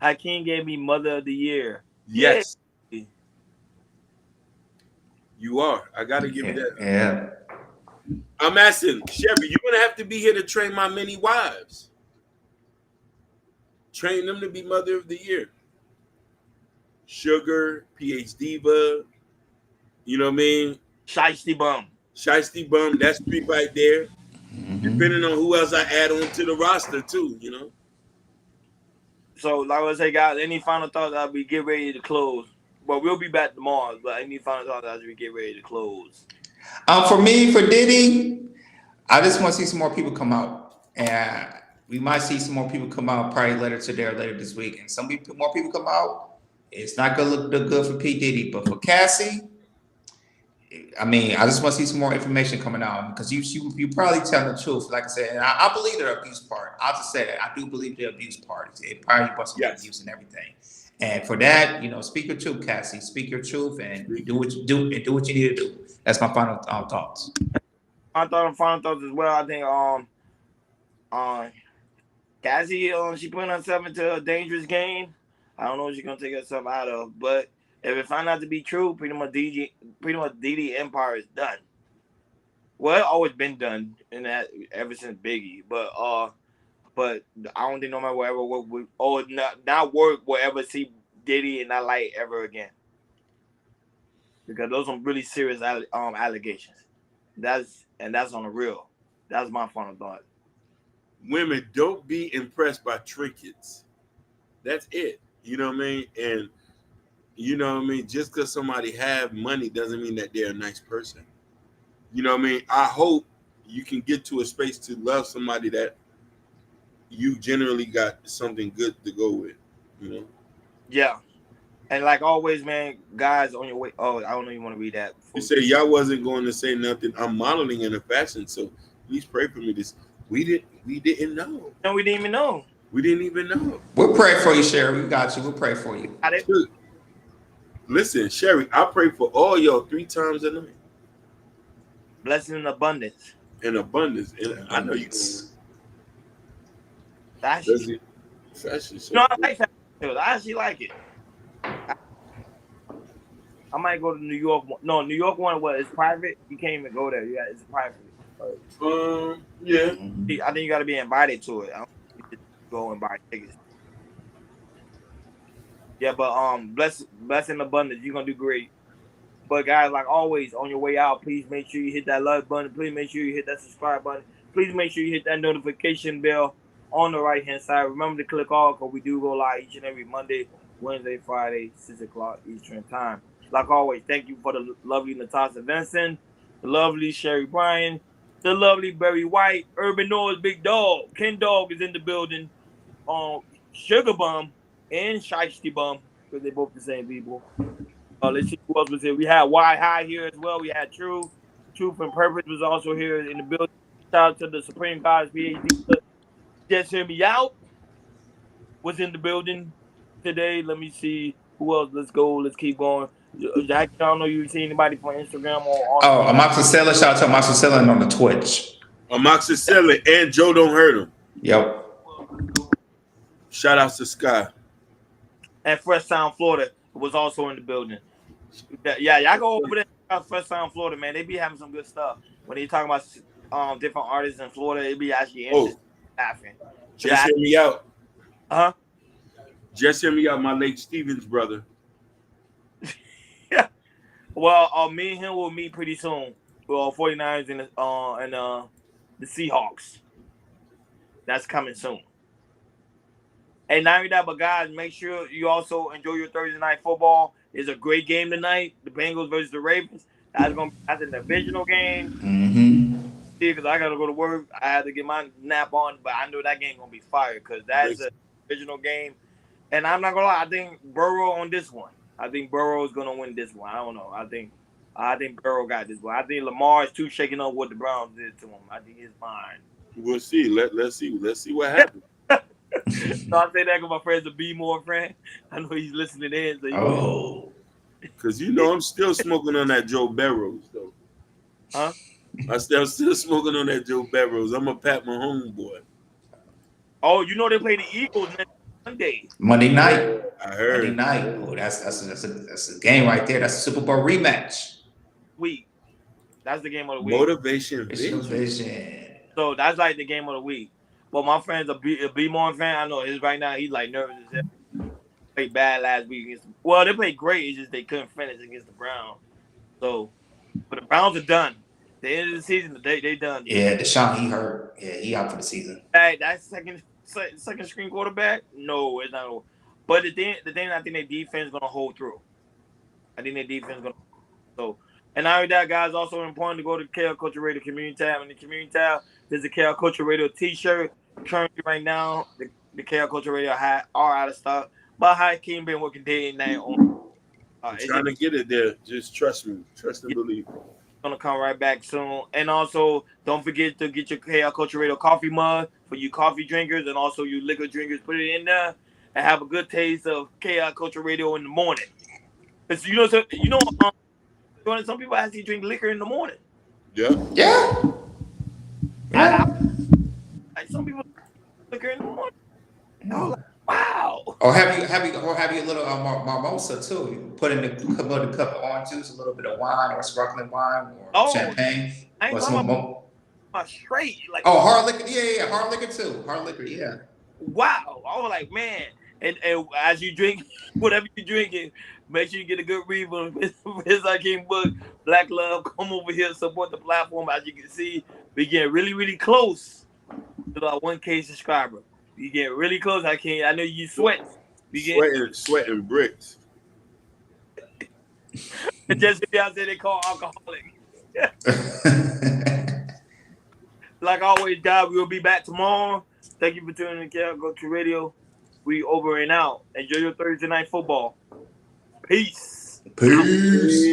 Hakeem gave me Mother of the Year. Yes. Yeah. You are. I gotta give you that. Yeah. I'm asking Sherry, you're gonna have to be here to train my many wives. Train them to be Mother of the Year. Sugar, PH Diva, you know what I mean? Shiesty Bum. Shiesty Bum, that's three right there. Mm-hmm. Depending on who else I add on to the roster too, you know. So like I say, guys, any final thoughts? I'll be get ready to close. But we'll be back tomorrow. But I need final thoughts as we get ready to close. For me, for Diddy, I just want to see some more people come out, and we might see some more people come out probably later today or later this week. And more people come out. It's not gonna look good for P Diddy, but for Cassie, I mean, I just want to see some more information coming out because you probably telling the truth. Like I said, and I believe the abuse part. I'll just say that I do believe the abuse part. It probably was some Yes. abuse and everything. And for that, speak your truth, Cassie. Speak your truth and do what you do and do what you need to do. That's my final thoughts. Final thoughts as well. I think Cassie she put herself into a dangerous game. I don't know what she's gonna take herself out of, but if it find out to be true, pretty much Diddy Empire is done. Well, it's always been done in that ever since Biggie, but I don't think no matter whatever work or not work will ever see Diddy in that light ever again, because those are really serious allegations. That's on the real. That's my final thought. Women, don't be impressed by trinkets. That's it. You know what I mean? And you know what I mean? Just because somebody have money doesn't mean that they're a nice person. You know what I mean? I hope you can get to a space to love somebody that you generally got something good to go with. You know? Yeah. And like always, man, guys on your way. Oh, I don't know you want to read that. You say y'all wasn't going to say nothing. I'm modeling in a fashion, so please pray for me. We didn't know. No, we didn't even know. We didn't even know. We'll pray for you, Sherry. We got you. We'll pray for you. Listen, Sherry, I pray for all y'all 3 times a night. Blessing in abundance. In abundance. And I know you can. Fashion. Fashion. No, I like fashion. I actually like it. I might go to New York. No, New York one was it's private. You can't even go there. Yeah, it's private. Yeah. I think you got to be invited to it. I don't think you just go and buy tickets. Yeah, but blessing abundance. You're gonna do great. But guys, like always, on your way out, please make sure you hit that like button. Please make sure you hit that subscribe button. Please make sure you hit that notification bell on the right hand side. Remember to click all because we do go live each and every Monday, Wednesday, Friday, 6 o'clock Eastern time. Like always, thank you for the lovely Natasha Vincent, the lovely Sherry Bryan, the lovely Barry White, Urban Noise Big Dog. Ken Dog is in the building. Sugar Bum and Shiesty Bum, because they both the same people. Let's see who else was here. We had Y High here as well. We had Truth and Purpose was also here in the building. Shout out to the Supreme Goddess PhD. Just Hear Me Out was in the building today. Let me see who else. Let's go. Let's keep going. Jack, I don't know you see anybody from Instagram or. Amoxicillin. Shout out to Amoxicillin on the Twitch. Amoxicillin and Joe Don't Hurt Him. Yep. Shout out to Sky. And Fresh Sound Florida was also in the building. Yeah, y'all go over there. Fresh Sound Florida, man. They be having some good stuff. When they talking about different artists in Florida, it be actually interesting. Laughing. Just Hear Me Out. Huh? Just Hear Me Out, my late Stevens brother. Yeah. Well, me and him will meet pretty soon. Well, 49ers and the Seahawks. That's coming soon. And not only that, but guys, make sure you also enjoy your Thursday night football. It's a great game tonight. The Bengals versus the Ravens. That's an divisional game. Mm-hmm. Because I gotta go to work. I had to get my nap on, but I know that game gonna be fire because that's a divisional game. And I'm not gonna lie, I think Burrow on this one. I think Burrow is gonna win this one. I don't know. I think Burrow got this one. I think Lamar is too shaking up what the Browns did to him. I think he's fine. We'll see. Let's see what happens. So I say that because my friend's a B More friend. I know he's listening in. So because I'm still smoking on that Joe Burrows though. Huh? I'm still smoking on that Joe Burrows. I'm a Pat Mahomes boy. Oh, they play the Eagles next Monday. Monday night. I heard. Monday night. Oh, that's a game right there. That's a Super Bowl rematch. Week. That's the game of the week. Motivation vision. So that's like the game of the week. But my friend's a B More fan. I know his right now. He's like nervous as hell. Played bad last week against. Well, they played great. It's just they couldn't finish against the Browns. So, but the Browns are done. The end of the season, they done. Yeah, Deshaun, he hurt. Yeah, he out for the season. Hey, that second screen quarterback? No, it's not. But the thing I think their defense is gonna hold through. I think their defense is gonna. So, and not only that, guys, also important to go to KL Culture Radio Community Tab. In the Community Tab, there's a KL Culture Radio T-shirt. Currently, right now, the KL Culture Radio hat are out of stock. But Hakeem been working day and night on. I'm It's just trying to get it there. Just trust me. Trust and believe. gonna come right back soon. And also, don't forget to get your KL Culture Radio coffee mug for you coffee drinkers and also you liquor drinkers. Put it in there and have a good taste of KL Culture Radio in the morning. Cause some people actually drink liquor in the morning. Yeah. Yeah. I, Yeah. like some people drink liquor in the morning. I was like, wow. Or have you a little mimosa too? You put in a cup of orange juice, a little bit of wine or sparkling wine or Oh, champagne. I ain't Or talking some about my straight. Like, oh, hard liquor. Yeah. Hard liquor too. Hard liquor. Yeah. wow. I was like, man. And as you drink, whatever you're drinking, make sure you get a good read on his Hakeem book, Black Love. Come over here, support the platform. As you can see, we get really, really close to our 1K subscriber. You get really close, Hakeem. I know you sweat. Sweating bricks. Just y'all say they call alcoholic. Like always, guys, we will be back tomorrow. Thank you for tuning in to Go to Radio. We over and out. Enjoy your Thursday night football. Peace. Peace.